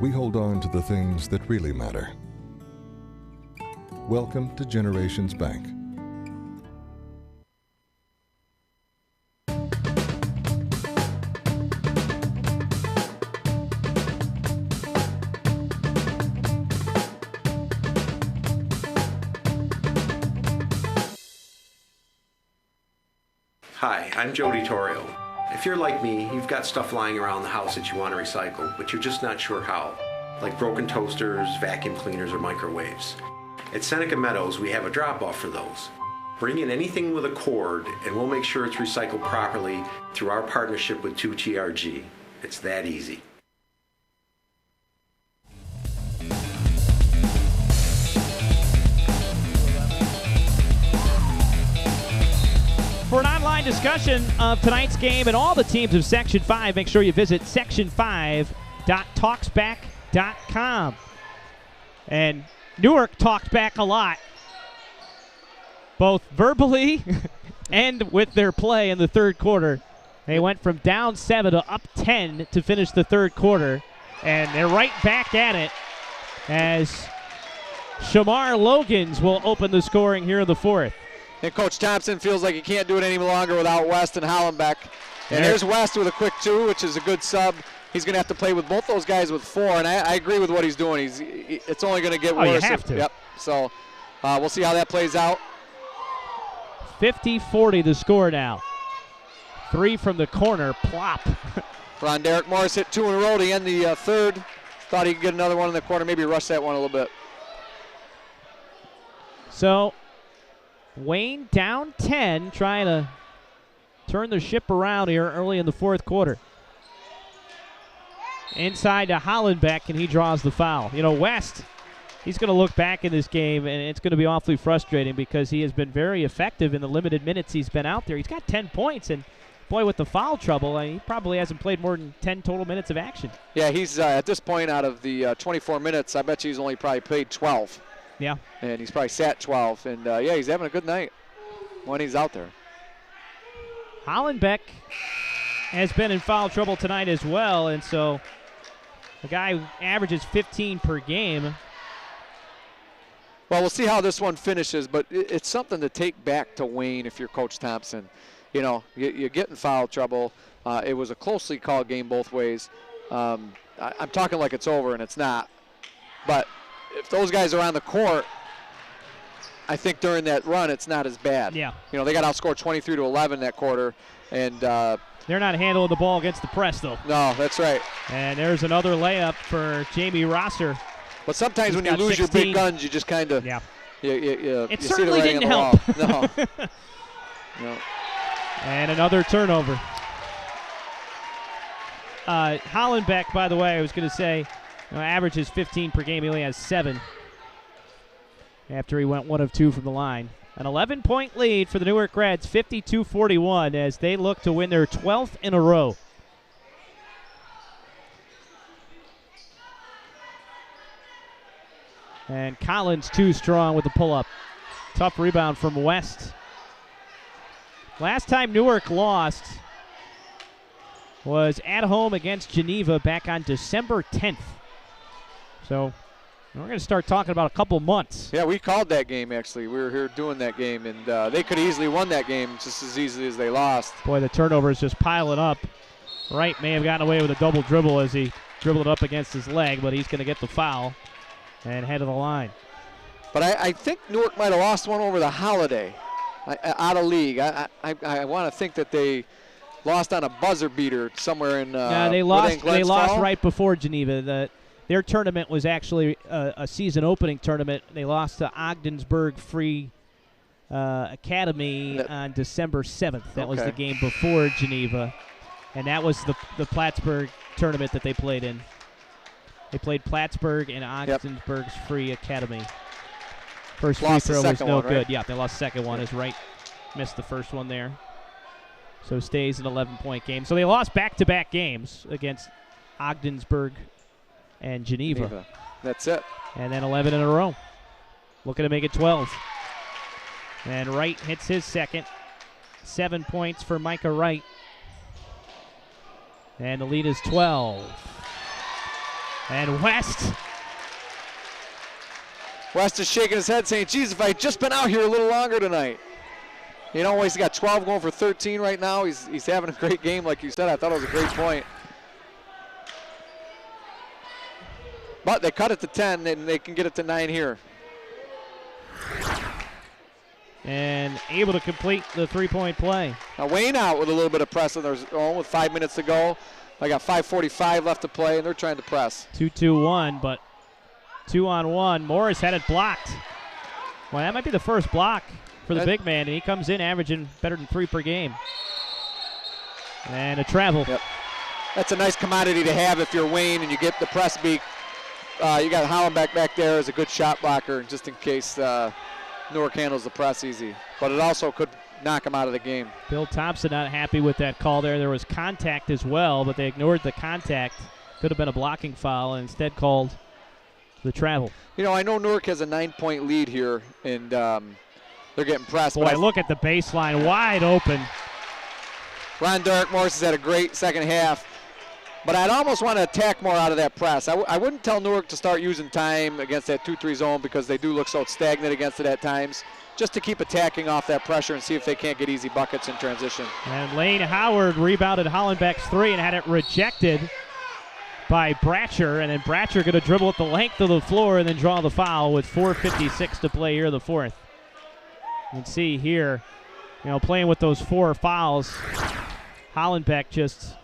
We hold on to the things that really matter. Welcome to Generations Bank. Hi, I'm Jody Torrio. If you're like me, you've got stuff lying around the house that you want to recycle, but you're just not sure how, like broken toasters, vacuum cleaners, or microwaves. At Seneca Meadows, we have a drop-off for those. Bring in anything with a cord, and we'll make sure it's recycled properly through our partnership with 2TRG. It's that easy. For an online discussion of tonight's game and all the teams of Section 5, make sure you visit section5.talksback.com. And Newark talked back a lot, both verbally and with their play in the third quarter. They went from down 7 to up 10 to finish the third quarter, and they're right back at it as Shamar Logans will open the scoring here in the fourth. And Coach Thompson feels like he can't do it any longer without West and Hollenbeck. And there's West with a quick 2, which is a good sub. He's going to have to play with both those guys with 4, and I agree with what he's doing. It's only going to get worse. You have to. Yep. So we'll see how that plays out. 50-40 the score now. 3 from the corner, plop. Ron Derek Morris hit 2 in a row to end the third. Thought he could get another one in the corner, maybe rush that one a little bit. So Wayne down 10, trying to turn the ship around here early in the fourth quarter. Inside to Hollenbeck, and he draws the foul. You know, West, he's going to look back in this game, and it's going to be awfully frustrating because he has been very effective in the limited minutes he's been out there. He's got 10 points, and boy, with the foul trouble, he probably hasn't played more than 10 total minutes of action. Yeah, he's at this point out of the 24 minutes, I bet you he's only probably played 12. Yeah. And he's probably sat 12. And, yeah, he's having a good night when he's out there. Hollenbeck has been in foul trouble tonight as well, and so the guy who averages 15 per game. Well, we'll see how this one finishes, but it's something to take back to Wayne if you're Coach Thompson. You know, you get in foul trouble. It was a closely called game both ways. I'm talking like it's over, and it's not. But if those guys are on the court, I think during that run it's not as bad. Yeah. You know, they got outscored 23-11 that quarter, and they're not handling the ball against the press, though. No, that's right. And there's another layup for Jamie Rosser. But sometimes when you lose 16. Your big guns, you just kind of It you certainly see the didn't help. help. No. And another turnover. Hollenbeck, by the way, I was going to say, averages 15 per game. He only has 7 after he went 1 of 2 from the line. An 11-point lead for the Newark Reds, 52-41, as they look to win their 12th in a row. And Collins too strong with the pull-up. Tough rebound from West. Last time Newark lost was at home against Geneva back on December 10th. So we're going to start talking about a couple months. Yeah, we called that game, actually. We were here doing that game, and they could have easily won that game just as easily as they lost. Boy, the turnover is just piling up. Wright may have gotten away with a double dribble as he dribbled it up against his leg, but he's going to get the foul and head of the line. But I think Newark might have lost one over the Holiday out of league. I want to think that they lost on a buzzer beater somewhere in they lost right before Geneva. Their tournament was actually a season opening tournament. They lost to Ogdensburg Free Academy on December 7th. That was the game before Geneva. And that was the Plattsburgh tournament that they played in. They played Plattsburgh and Ogdensburg's Free Academy. First free throw was no good. Right? Yeah, they lost the second one. Is right. Missed the first one there. So stays an 11-point game. So they lost back-to-back games against Ogdensburg and Geneva. That's it. And then 11 in a row. Looking to make it 12. And Wright hits his second. 7 points for Micah Wright. And the lead is 12. And West is shaking his head saying, geez, if I had just been out here a little longer tonight. You know, he's got 12 going for 13 right now. He's having a great game, like you said. I thought it was a great point. But they cut it to 10, and they can get it to 9 here. And able to complete the three-point play. Now Wayne out with a little bit of press on their own with 5 minutes to go. I got 5:45 left to play, and they're trying to press. 2-2-1, but 2-on-1. Morris had it blocked. Well, that might be the first block for the big man, and he comes in averaging better than 3 per game. And a travel. Yep. That's a nice commodity to have if you're Wayne and you get the press beat. You got Hollenbeck back there as a good shot blocker, just in case Newark handles the press easy. But it also could knock him out of the game. Bill Thompson not happy with that call there. There was contact as well, but they ignored the contact. Could have been a blocking foul and instead called the travel. You know, I know Newark has a 9-point lead here, and they're getting pressed. Boy, look at the baseline, wide open. Ron Derek Morris has had a great second half, but I'd almost want to attack more out of that press. I wouldn't tell Newark to start using time against that 2-3 zone because they do look so stagnant against it at times, just to keep attacking off that pressure and see if they can't get easy buckets in transition. And Lane Howard rebounded Hollenbeck's three and had it rejected by Bratcher, and then Bratcher going to dribble at the length of the floor and then draw the foul with 4:56 to play here in the fourth. You can see here, you know, playing with those 4 fouls, Hollenbeck just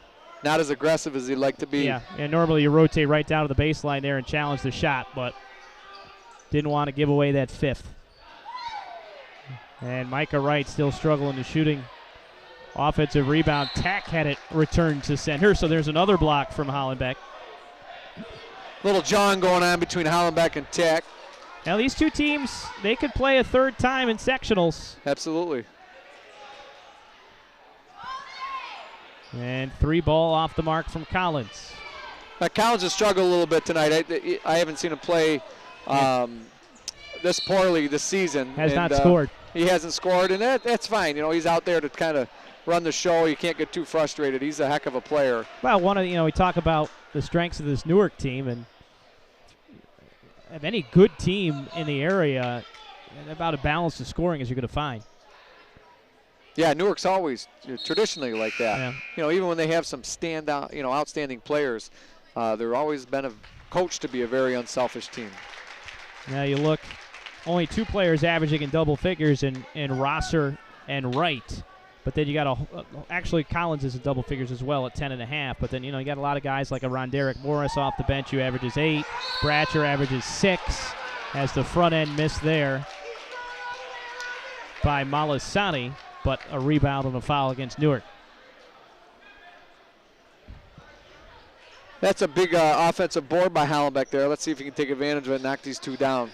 not as aggressive as he'd like to be. Yeah, and normally you rotate right down to the baseline there and challenge the shot, but didn't want to give away that 5th. And Micah Wright still struggling to shooting. Offensive rebound. Tack had it returned to center, so there's another block from Hollenbeck. Little John going on between Hollenbeck and Tack. Now these two teams, they could play a third time in sectionals. Absolutely. And 3 ball off the mark from Collins. Collins has struggled a little bit tonight. I haven't seen him play this poorly this season. Has not scored. He hasn't scored, and that's fine. You know, he's out there to kind of run the show. You can't get too frustrated. He's a heck of a player. Well, we talk about the strengths of this Newark team, and of any good team in the area, about a balance of scoring as you're going to find. Yeah, Newark's always traditionally like that. Yeah. You know, even when they have some standout, outstanding players, they're always been coached to be a very unselfish team. Now you look, only 2 players averaging in double figures in Rosser and Wright. But then you got actually Collins is in double figures as well at 10.5. But then, you got a lot of guys like a Ron Derek Morris off the bench who averages 8. Bratcher averages 6 as the front end missed there by Malasani, but a rebound and a foul against Newark. That's a big offensive board by Hollenbeck there. Let's see if he can take advantage of it and knock these 2 down.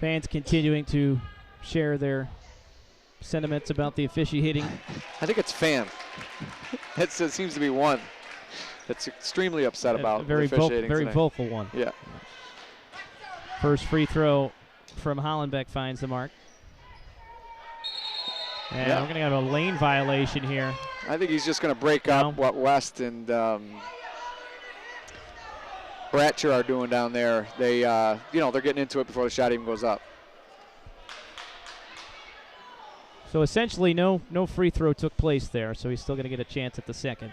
Fans continuing to share their sentiments about the officiating. I think it's fan. It seems to be one that's extremely upset about very officiating very tonight. vocal one. Yeah. First free throw from Hollenbeck finds the mark. And we're going to have a lane violation here. I think he's just going to break up what West and Bratcher are doing down there. They, they're getting into it before the shot even goes up. So essentially, no free throw took place there. So he's still going to get a chance at the second.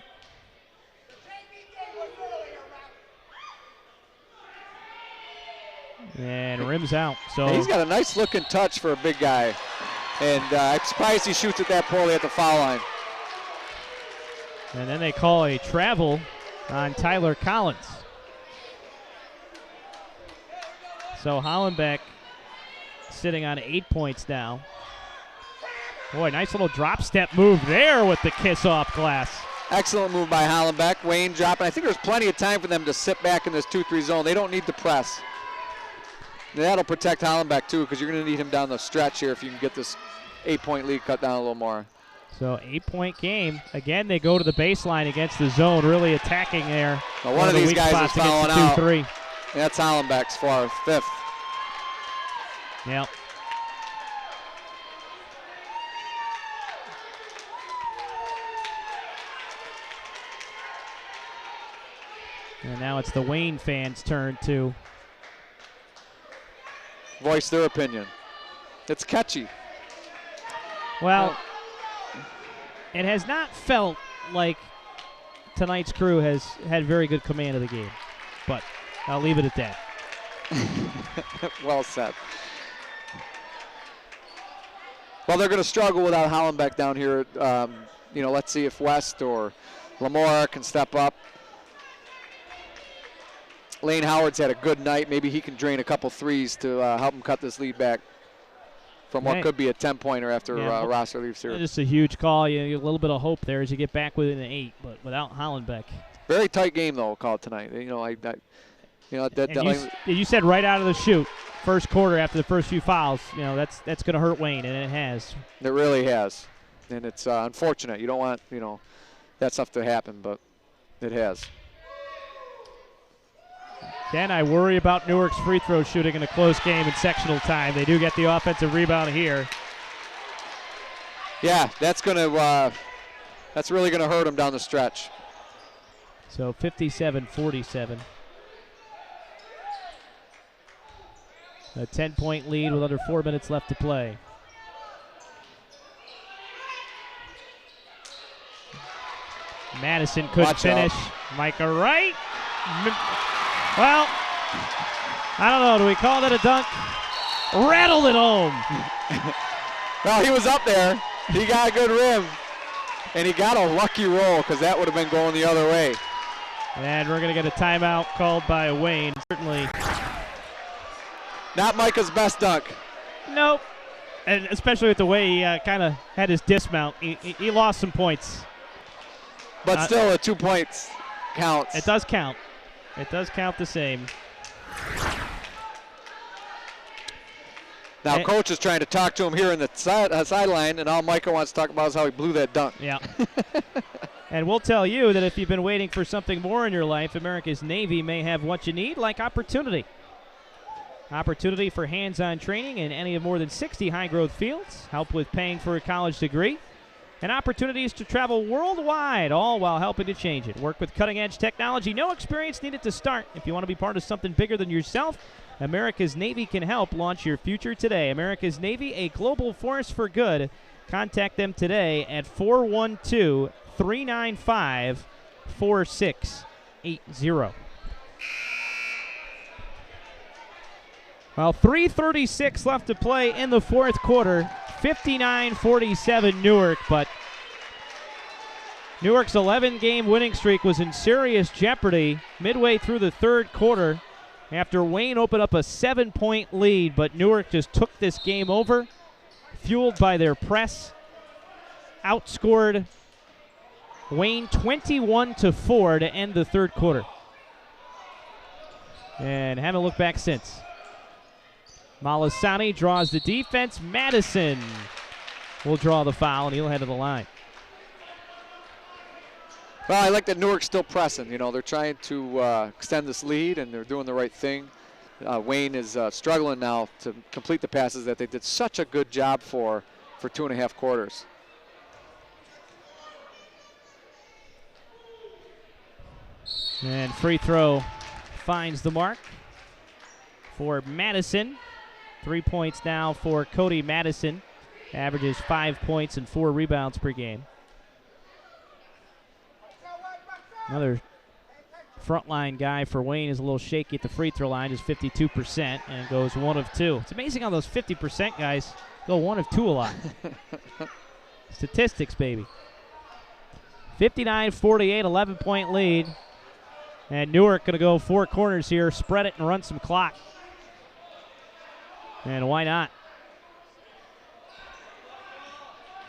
And rims out. So he's got a nice looking touch for a big guy. And I'm surprised he shoots it that poorly at the foul line. And then they call a travel on Tyler Collins. So Hollenbeck sitting on 8 points now. Boy, nice little drop step move there with the kiss off glass. Excellent move by Hollenbeck. Wayne dropping. I think there's plenty of time for them to sit back in this 2-3 zone. They don't need to press. That'll protect Hollenbeck too, because you're going to need him down the stretch here if you can get this 8-point lead cut down a little more. So 8-point game. Again, they go to the baseline against the zone, really attacking there. Well, one of these guys is fouling out. 2-3. That's Hollenbeck's for 5th. Yep. And now it's the Wayne fans' turn to voice their opinion. It's catchy. Well, it has not felt like tonight's crew has had very good command of the game, but I'll leave it at that. Well said. Well, they're going to struggle without Hollenbeck down here. Let's see if West or Lamora can step up. Lane Howard's had a good night. Maybe he can drain a couple threes to help him cut this lead back from what could be a 10-pointer after Rosser leaves here. Just a huge call. You get a little bit of hope there as you get back within an 8, but without Hollenbeck. Very tight game, though, called tonight. You said right out of the chute, first quarter after the first few fouls, that's going to hurt Wayne, and it has. It really has. And it's unfortunate. You don't want, that stuff to happen, but it has. Then I worry about Newark's free throw shooting in a close game in sectional time. They do get the offensive rebound here. Yeah, that's really gonna hurt them down the stretch. So 57-47. A 10-point lead with under 4 minutes left to play. Madison couldn't finish. Micah Wright. Well, I don't know. Do we call that a dunk? Rattled it home. Well, he was up there. He got a good rim. And he got a lucky roll because that would have been going the other way. And we're going to get a timeout called by Wayne. Certainly. Not Micah's best dunk. Nope. And especially with the way he kind of had his dismount. He lost some points. But still, a 2 points counts. It does count. It does count the same. Now, Coach is trying to talk to him here in the sideline, and all Micah wants to talk about is how he blew that dunk. Yeah. And we'll tell you that if you've been waiting for something more in your life, America's Navy may have what you need, like opportunity. Opportunity for hands-on training in any of more than 60 high-growth fields, help with paying for a college degree, and opportunities to travel worldwide, all while helping to change it. Work with cutting-edge technology. No experience needed to start. If you want to be part of something bigger than yourself, America's Navy can help launch your future today. America's Navy, a global force for good. Contact them today at 412-395-4680. Well, 3:36 left to play in the fourth quarter. 59-47 Newark, but Newark's 11-game winning streak was in serious jeopardy midway through the third quarter after Wayne opened up a 7-point lead, but Newark just took this game over, fueled by their press, outscored Wayne 21-4 to end the third quarter, and haven't looked back since. Malasani draws the defense. Madison will draw the foul, and he'll head to the line. Well, I like that Newark's still pressing. They're trying to extend this lead, and they're doing the right thing. Wayne is struggling now to complete the passes that they did such a good job for 2.5 quarters. And free throw finds the mark for Madison. 3 points now for Cody Madison. Averages 5 points and 4 rebounds per game. Another frontline guy for Wayne is a little shaky at the free throw line, just 52%, and goes 1 of 2. It's amazing how those 50% guys go 1 of 2 a lot. Statistics, baby. 59-48, 11-point lead. And Newark going to go 4 corners here, spread it, and run some clock. And why not?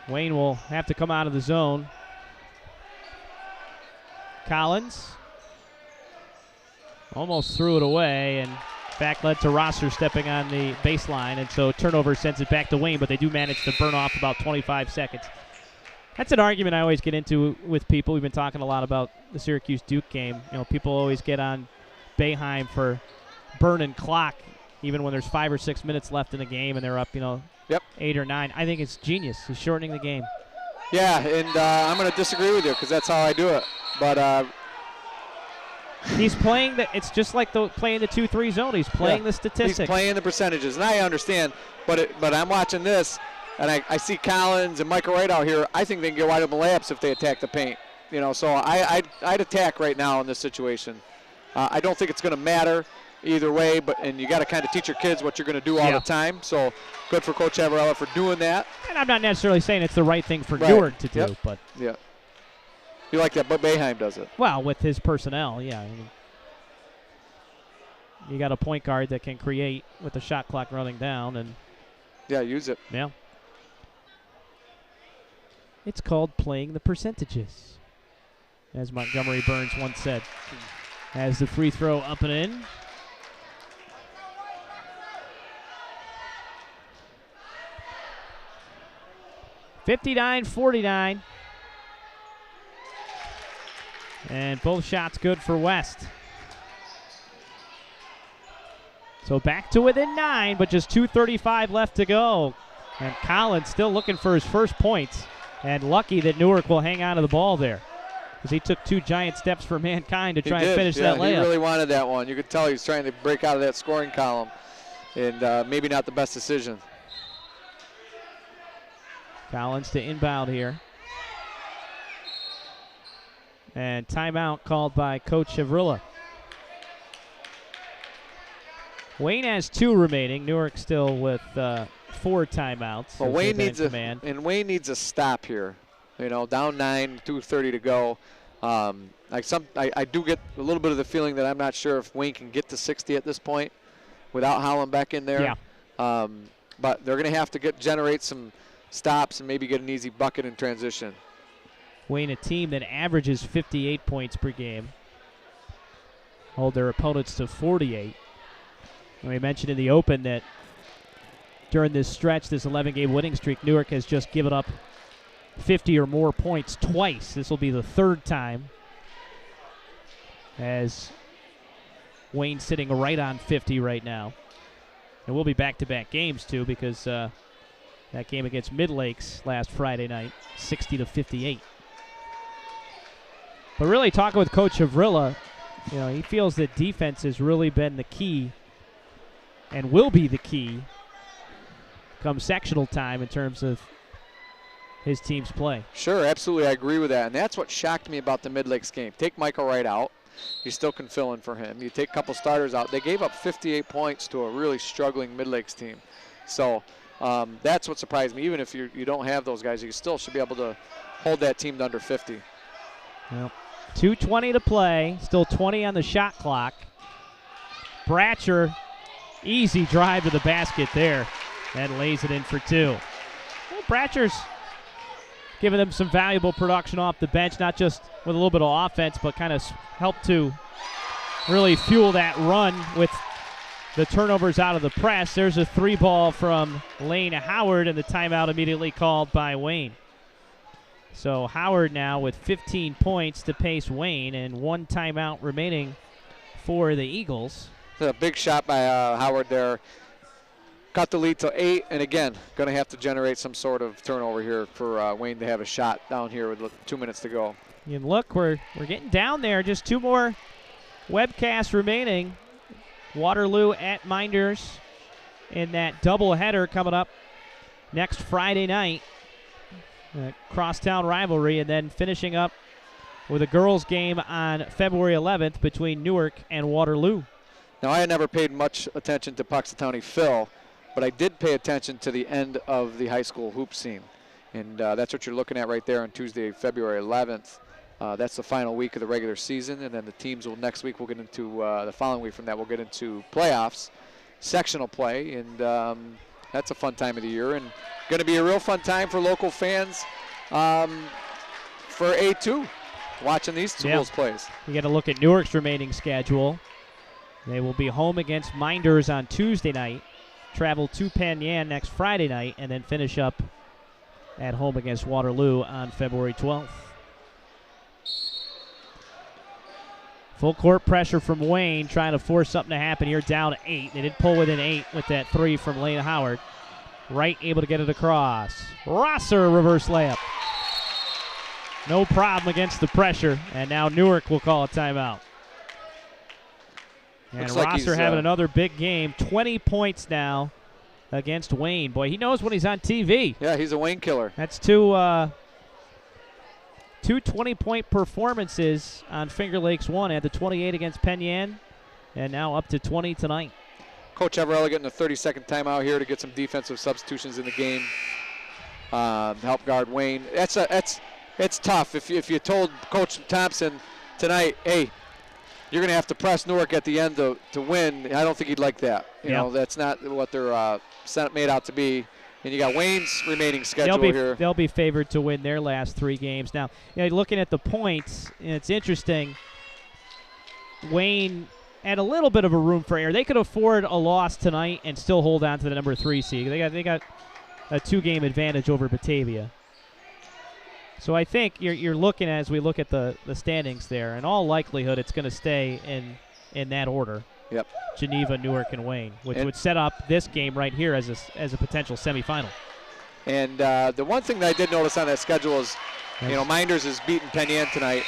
Wayne will have to come out of the zone. Collins almost threw it away, and back led to Rosser stepping on the baseline, and so turnover sends it back to Wayne, but they do manage to burn off about 25 seconds. That's an argument I always get into with people. We've been talking a lot about the Syracuse-Duke game. You know, people always get on Boeheim for burning clock, even when there's 5 or 6 minutes left in the game and they're up, 8 or 9. I think it's genius. He's shortening the game. Yeah, and I'm going to disagree with you because that's how I do it. But he's playing it's just like playing the 2-3 zone. He's playing the statistics. He's playing the percentages, and I understand. But I'm watching this, and I see Collins and Michael Wright out here. I think they can get wide open layups if they attack the paint. So I'd attack right now in this situation. I don't think it's going to matter either way, and you got to kind of teach your kids what you're going to do all the time. So good for Coach Avarella for doing that. And I'm not necessarily saying it's the right thing for Newark to do, but yeah, you like that, but Boeheim does it. Well, with his personnel, yeah. I mean, you got a point guard that can create with the shot clock running down, and use it. Yeah. It's called playing the percentages, as Montgomery Burns once said. As the free throw up and in. (59-49). And both shots good for West. So back to within 9, but just 2:35 left to go. And Collins still looking for his first points. And lucky that Newark will hang on to the ball there, because he took 2 giant steps for Mankind to try and finish that layup. He really wanted that one. You could tell he was trying to break out of that scoring column, and maybe not the best decision. Collins to inbound here. And timeout called by Coach Avrilla. Wayne has 2 remaining. Newark still with 4 timeouts. Well, Wayne needs a stop here. Down 9, 2:30 to go. I do get a little bit of the feeling that I'm not sure if Wayne can get to 60 at this point without Holland back in there. Yeah. But they're going to have to generate some stops and maybe get an easy bucket in transition. Wayne, a team that averages 58 points per game, hold their opponents to 48. And we mentioned in the open that during this stretch, this 11-game winning streak, Newark has just given up 50 or more points twice. This will be the 3rd time, as Wayne's sitting right on 50 right now. And we'll be back-to-back games, too, because that game against Mid Lakes last Friday night, 60-58. But really, talking with Coach Avrilla, he feels that defense has really been the key and will be the key come sectional time in terms of his team's play. Sure, absolutely, I agree with that. And that's what shocked me about the Mid Lakes game. Take Michael Wright out. You still can fill in for him. You take a couple starters out. They gave up 58 points to a really struggling Mid Lakes team. So that's what surprised me. Even if you don't have those guys, you still should be able to hold that team to under 50. Well, 2:20 to play. Still 20 on the shot clock. Bratcher, easy drive to the basket there, and lays it in for 2. Well, Bratcher's giving them some valuable production off the bench, not just with a little bit of offense, but kind of helped to really fuel that run with the turnovers out of the press. There's a 3-ball from Lane Howard, and the timeout immediately called by Wayne. So Howard now with 15 points to pace Wayne, and 1 timeout remaining for the Eagles. A big shot by Howard there. Cut the lead to 8, and again, going to have to generate some sort of turnover here for Wayne to have a shot down here with 2 minutes to go. And look, we're getting down there. Just 2 more webcasts remaining. Waterloo at Minders in that doubleheader coming up next Friday night. Crosstown rivalry, and then finishing up with a girls' game on February 11th between Newark and Waterloo. Now, I had never paid much attention to Puxatawny Phil, but I did pay attention to the end of the high school hoop scene. And that's what you're looking at right there on Tuesday, February 11th. That's the final week of the regular season, and then the teams will next week we'll get into the following week from that we'll get into playoffs. sectional play, and that's a fun time of the year, and going to be a real fun time for local fans for A2, watching these schools plays. You got to look at Newark's remaining schedule. They will be home against Minders on Tuesday night, travel to Penn Yan next Friday night, and then finish up at home against Waterloo on February 12th. Full court pressure from Wayne, trying to force something to happen here, down 8. They did pull within 8 with that 3 from Lane Howard. Wright able to get it across. Rosser reverse layup. No problem against the pressure, and now Newark will call a timeout. And Looks like Rosser having another big game, 20 points now against Wayne. Boy, he knows when he's on TV. Yeah, he's a Wayne killer. That's two 20-point performances on Finger Lakes 1. Had the 28 against Penn Yan, and now up to 20 tonight. Coach Everella getting a 30-second timeout here to get some defensive substitutions in the game. Help guard Wayne. It's tough. If you told Coach Thompson tonight, hey, you're going to have to press Newark at the end to win, I don't think he'd like that. You know, that's not what they're made out to be. And you got Wayne's remaining schedule here. They'll be favored to win their last 3 games. Now, looking at the points, it's interesting. Wayne had a little bit of a room for error. They could afford a loss tonight and still hold on to the number 3 seed. They got a 2-game advantage over Batavia. So I think you're looking, as we look at the standings there, in all likelihood it's going to stay in that order. Yep. Geneva, Newark, and Wayne, which would set up this game right here as a potential semifinal. And the one thing that I did notice on that schedule is, Minders is beating Penn Yan tonight.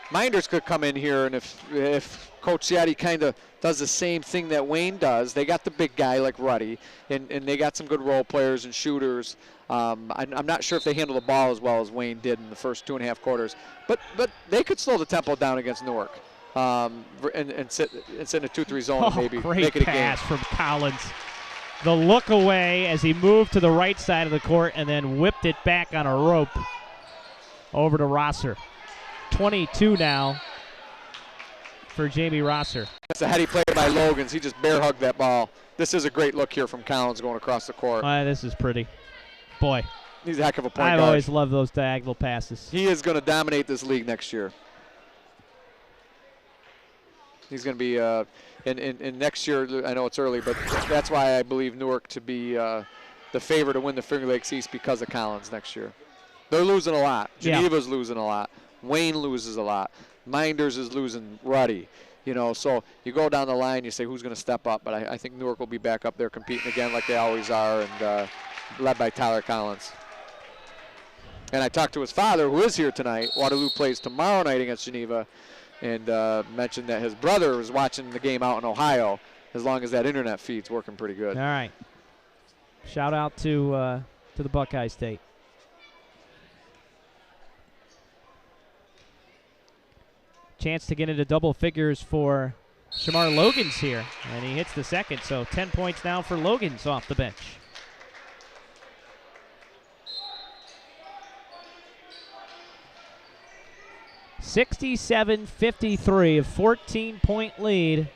Minders could come in here, and if Coach Ciatti kind of does the same thing that Wayne does, they got the big guy like Ruddy, and they got some good role players and shooters. I'm not sure if they handle the ball as well as Wayne did in the first 2.5 quarters, but they could slow the tempo down against Newark and sit in a 2-3 zone and maybe make it a game. Great pass from Collins. The look away as he moved to the right side of the court and then whipped it back on a rope over to Rosser. 22 now for Jamie Rosser. That's a heady play by Logans. He just bear hugged that ball. This is a great look here from Collins going across the court. This is pretty. Boy. He's a heck of a point guard. I've always loved those diagonal passes. He is going to dominate this league next year. He's going to be in next year. I know it's early, but that's why I believe Newark to be the favorite to win the Finger Lakes East because of Collins next year. They're losing a lot. Geneva's losing a lot. Wayne loses a lot. Minders is losing Ruddy. So you go down the line, you say who's going to step up, but I think Newark will be back up there competing again like they always are, and led by Tyler Collins. And I talked to his father, who is here tonight. Waterloo plays tomorrow night against Geneva, and mentioned that his brother was watching the game out in Ohio, as long as that internet feed's working pretty good. All right. Shout out to the Buckeye State. Chance to get into double figures for Shamar Logans here, and he hits the second, so 10 points now for Logans off the bench. (67-53), a 14-point lead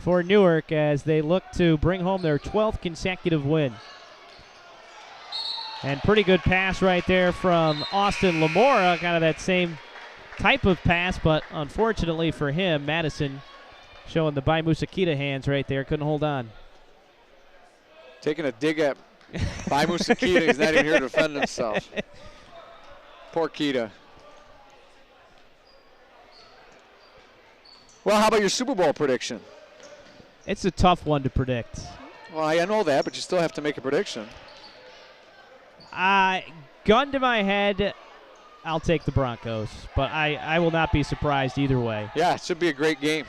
for Newark as they look to bring home their 12th consecutive win. And pretty good pass right there from Austin Lamora, kind of that same type of pass, but unfortunately for him, Madison showing the Bai Musakita hands right there, couldn't hold on. Taking a dig at Bai Musakita, he's not even here to defend himself. Poor Kita. Well, how about your Super Bowl prediction? It's a tough one to predict. Well, I know that, but you still have to make a prediction. Gun to my head, I'll take the Broncos, but I will not be surprised either way. Yeah, it should be a great game.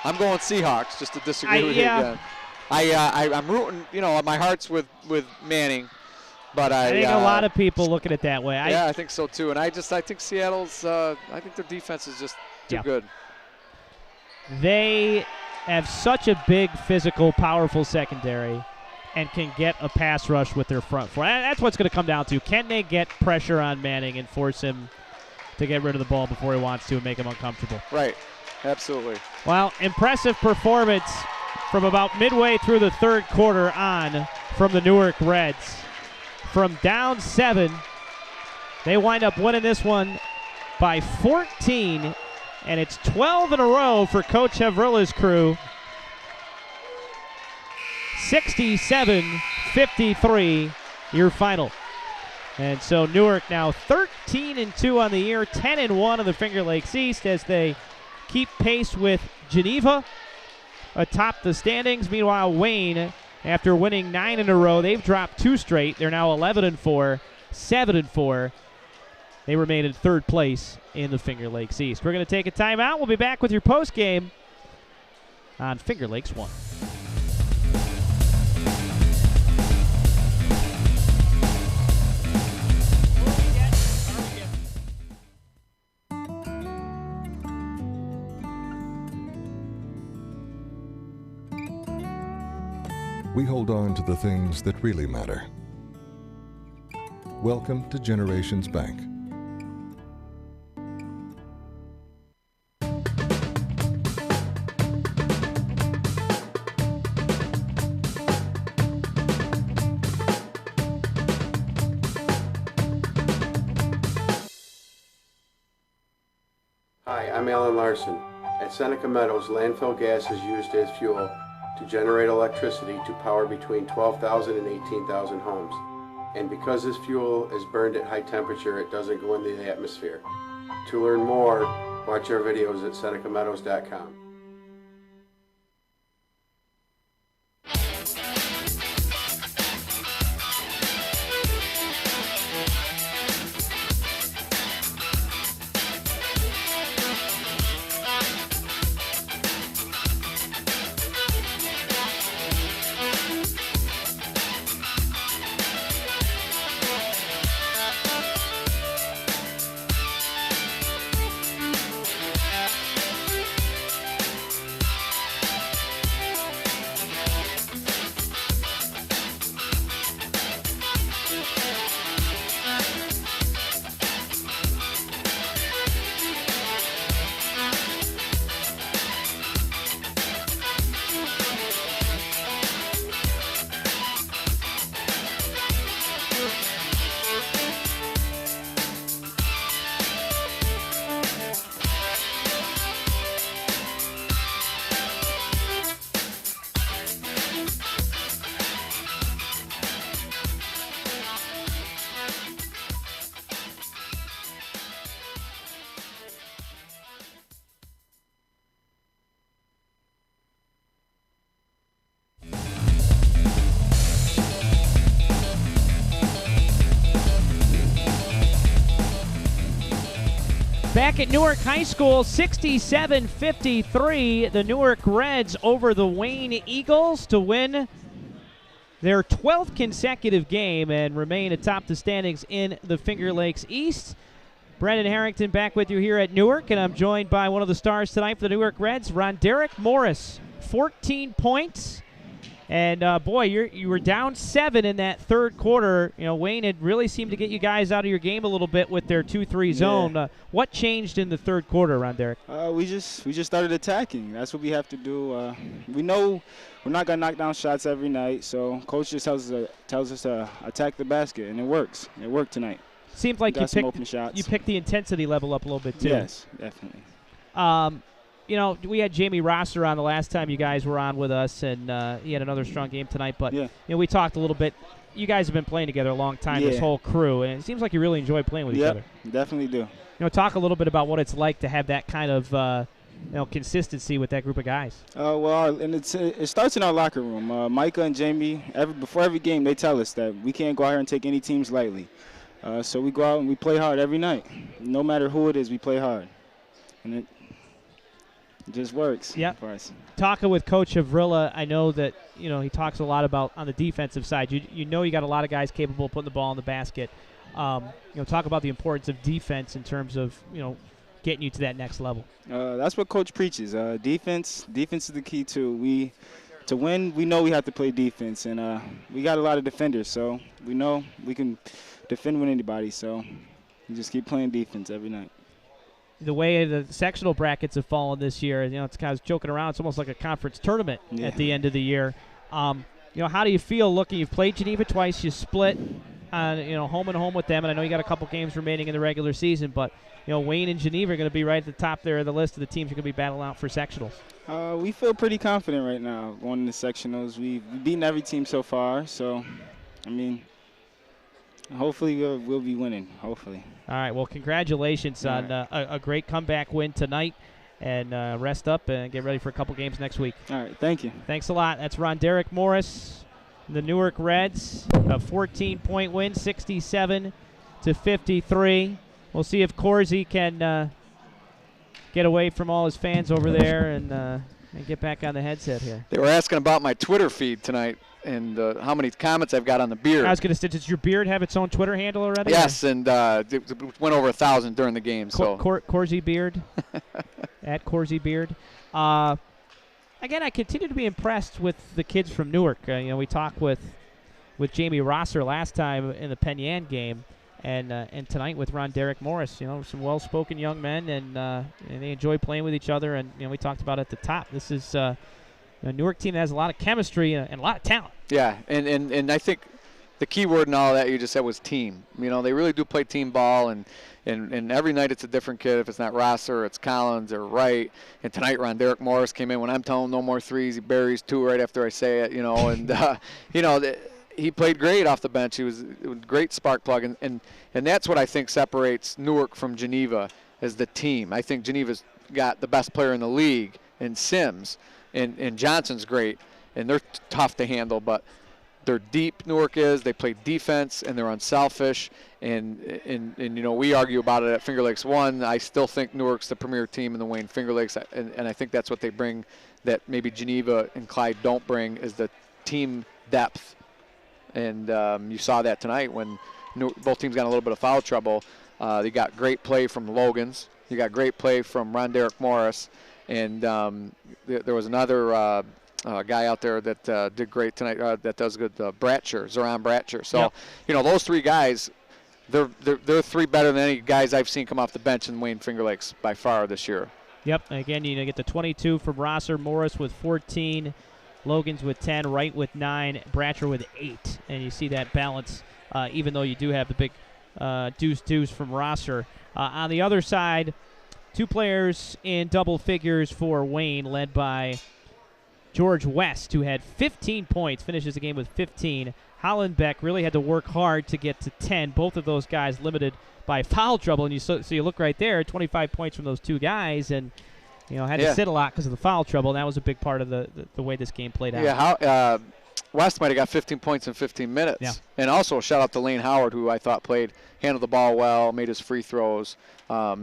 I'm going Seahawks, just to disagree with you again. I'm rooting, my heart's with Manning, but I think a lot of people look at it that way. I think so too, and I think Seattle's, I think their defense is just too good. They have such a big, physical, powerful secondary and can get a pass rush with their front four. That's what's going to come down to. Can they get pressure on Manning and force him to get rid of the ball before he wants to and make him uncomfortable? Right. Absolutely. Well, impressive performance from about midway through the third quarter on from the Newark Reds. From down 7, they wind up winning this one by 14, and it's 12 in a row for Coach Havrilla's crew. 67-53, your final. And so Newark now 13-2 on the year, 10-1 on the Finger Lakes East as they keep pace with Geneva atop the standings. Meanwhile, Wayne, after winning 9 in a row, they've dropped 2 straight. They're now 11-4, 7-4. They remain in third place in the Finger Lakes East. We're going to take a timeout. We'll be back with your post game on Finger Lakes 1. We hold on to the things that really matter. Welcome to Generations Bank. Hi, I'm Alan Larson. At Seneca Meadows, landfill gas is used as fuel to generate electricity to power between 12,000 and 18,000 homes. And because this fuel is burned at high temperature, it doesn't go into the atmosphere. To learn more, watch our videos at senecameadows.com. Back at Newark High School, 67-53, the Newark Reds over the Wayne Eagles to win their 12th consecutive game and remain atop the standings in the Finger Lakes East. Brendan Harrington back with you here at Newark, and I'm joined by one of the stars tonight for the Newark Reds, Ronderick Morris, 14 points. And, boy, you were down 7 in that third quarter. You know, Wayne had really seemed to get you guys out of your game a little bit with their 2-3 zone. What changed in the third quarter, Ronderick? We just started attacking. That's what we have to do. We know we're not going to knock down shots every night, so Coach just tells us to attack the basket, and it works. It worked tonight. Seems like you picked the intensity level up a little bit, too. Yes, definitely. You know, we had Jamie Rosser on the last time you guys were on with us, and he had another strong game tonight. But, you know, we talked a little bit. You guys have been playing together a long time, this whole crew, and it seems like you really enjoy playing with each other. Definitely do. You know, talk a little bit about what it's like to have that kind of, consistency with that group of guys. And it starts in our locker room. Micah and Jamie, before every game, they tell us that we can't go out here and take any teams lightly. So we go out and we play hard every night. No matter who it is, we play hard. And it just works for us. Talking with Coach Havrilla, I know that, you know, he talks a lot about on the defensive side. You know you got a lot of guys capable of putting the ball in the basket. Talk about the importance of defense in terms of, you know, getting you to that next level. That's what Coach preaches. Defense is the key to win. We know we have to play defense, and we got a lot of defenders, so we know we can defend with anybody. So we just keep playing defense every night. the way the sectional brackets have fallen this year, it's kind of joking around. It's almost like a conference tournament at the end of the year. How do you feel looking? You've played Geneva twice. You split home and home with them, and I know you got a couple games remaining in the regular season, but Wayne and Geneva are going to be right at the top there of the list of the teams you're going to be battling out for sectionals. We feel pretty confident right now going into sectionals. We've beaten every team so far, so, hopefully we'll be winning, hopefully. All right, well, congratulations on a great comeback win tonight, and rest up and get ready for a couple games next week. All right, thank you. Thanks a lot. That's Ron Derek Morris, the Newark Reds, a 14-point win, 67-53. We'll see if Korzy can get away from all his fans over there and get back on the headset here. They were asking about my Twitter feed tonight and how many comments I've got on the beard. I was going to say, does your beard have its own Twitter handle already? Yes, and it went over 1,000 during the game. Korzy Beard, at Korzy Beard. Again, I continue to be impressed with the kids from Newark. We talked with Jamie Rosser last time in the Penn Yan game. And tonight with Ron Derek Morris, some well-spoken young men, and they enjoy playing with each other. And we talked about at the top, this is a Newark team that has a lot of chemistry and a lot of talent. Yeah, and I think the key word in all that you just said was team. They really do play team ball, and every night it's a different kid. If it's not Rosser, it's Collins or Wright. And tonight Ron Derek Morris came in when I'm telling him no more threes. He buries two right after I say it. He played great off the bench. It was a great spark plug, and that's what I think separates Newark from Geneva as the team. I think Geneva's got the best player in the league in Sims, and Johnson's great, and they're tough to handle, but they're deep. Newark is. They play defense, and they're unselfish, and we argue about it at Finger Lakes 1. I still think Newark's the premier team in the Wayne Finger Lakes, and I think that's what they bring that maybe Geneva and Clyde don't bring, is the team depth. And you saw that tonight when both teams got a little bit of foul trouble. They got great play from Logan's. You got great play from Ron Derek Morris. And there was another guy out there that did great tonight that does good, Zoran Bratcher. So, those three guys, they're three better than any guys I've seen come off the bench in Wayne Finger Lakes by far this year. Yep. Again, you get the 22 from Rosser, Morris with 14. Logan's with 10, Wright with 9, Bratcher with 8. And you see that balance, even though you do have the big deuce from Rosser. On the other side, two players in double figures for Wayne, led by George West, who had 15 points, finishes the game with 15. Hollenbeck really had to work hard to get to 10. Both of those guys limited by foul trouble. And so you look right there, 25 points from those two guys, and had to sit a lot because of the foul trouble, and that was a big part of the way this game played out. Yeah, West might have got 15 points in 15 minutes. Yeah. And also shout out to Lane Howard, who I thought handled the ball well, made his free throws.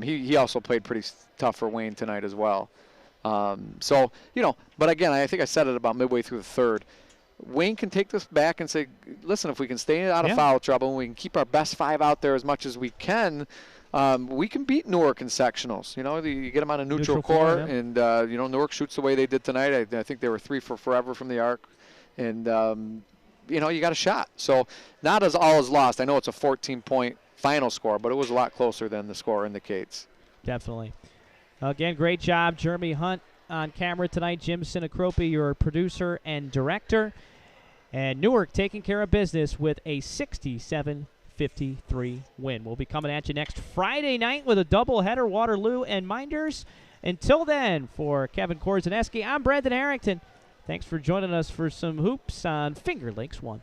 He also played pretty tough for Wayne tonight as well. But again, I think I said it about midway through the third. Wayne can take this back and say, listen, if we can stay out of foul trouble and we can keep our best five out there as much as we can beat Newark in sectionals. You get them on a neutral court, and Newark shoots the way they did tonight. I think they were 3 for forever from the arc, and you got a shot. So not as all is lost. I know it's a 14-point final score, but it was a lot closer than the score indicates. Definitely. Again, great job, Jeremy Hunt on camera tonight. Jim Sinacropi, your producer and director, and Newark taking care of business with a 67-53 win. We'll be coming at you next Friday night with a doubleheader, Waterloo and Minders. Until then, for Kevin Korzeniewski, I'm Brendan Harrington. Thanks for joining us for some hoops on Finger Lakes 1.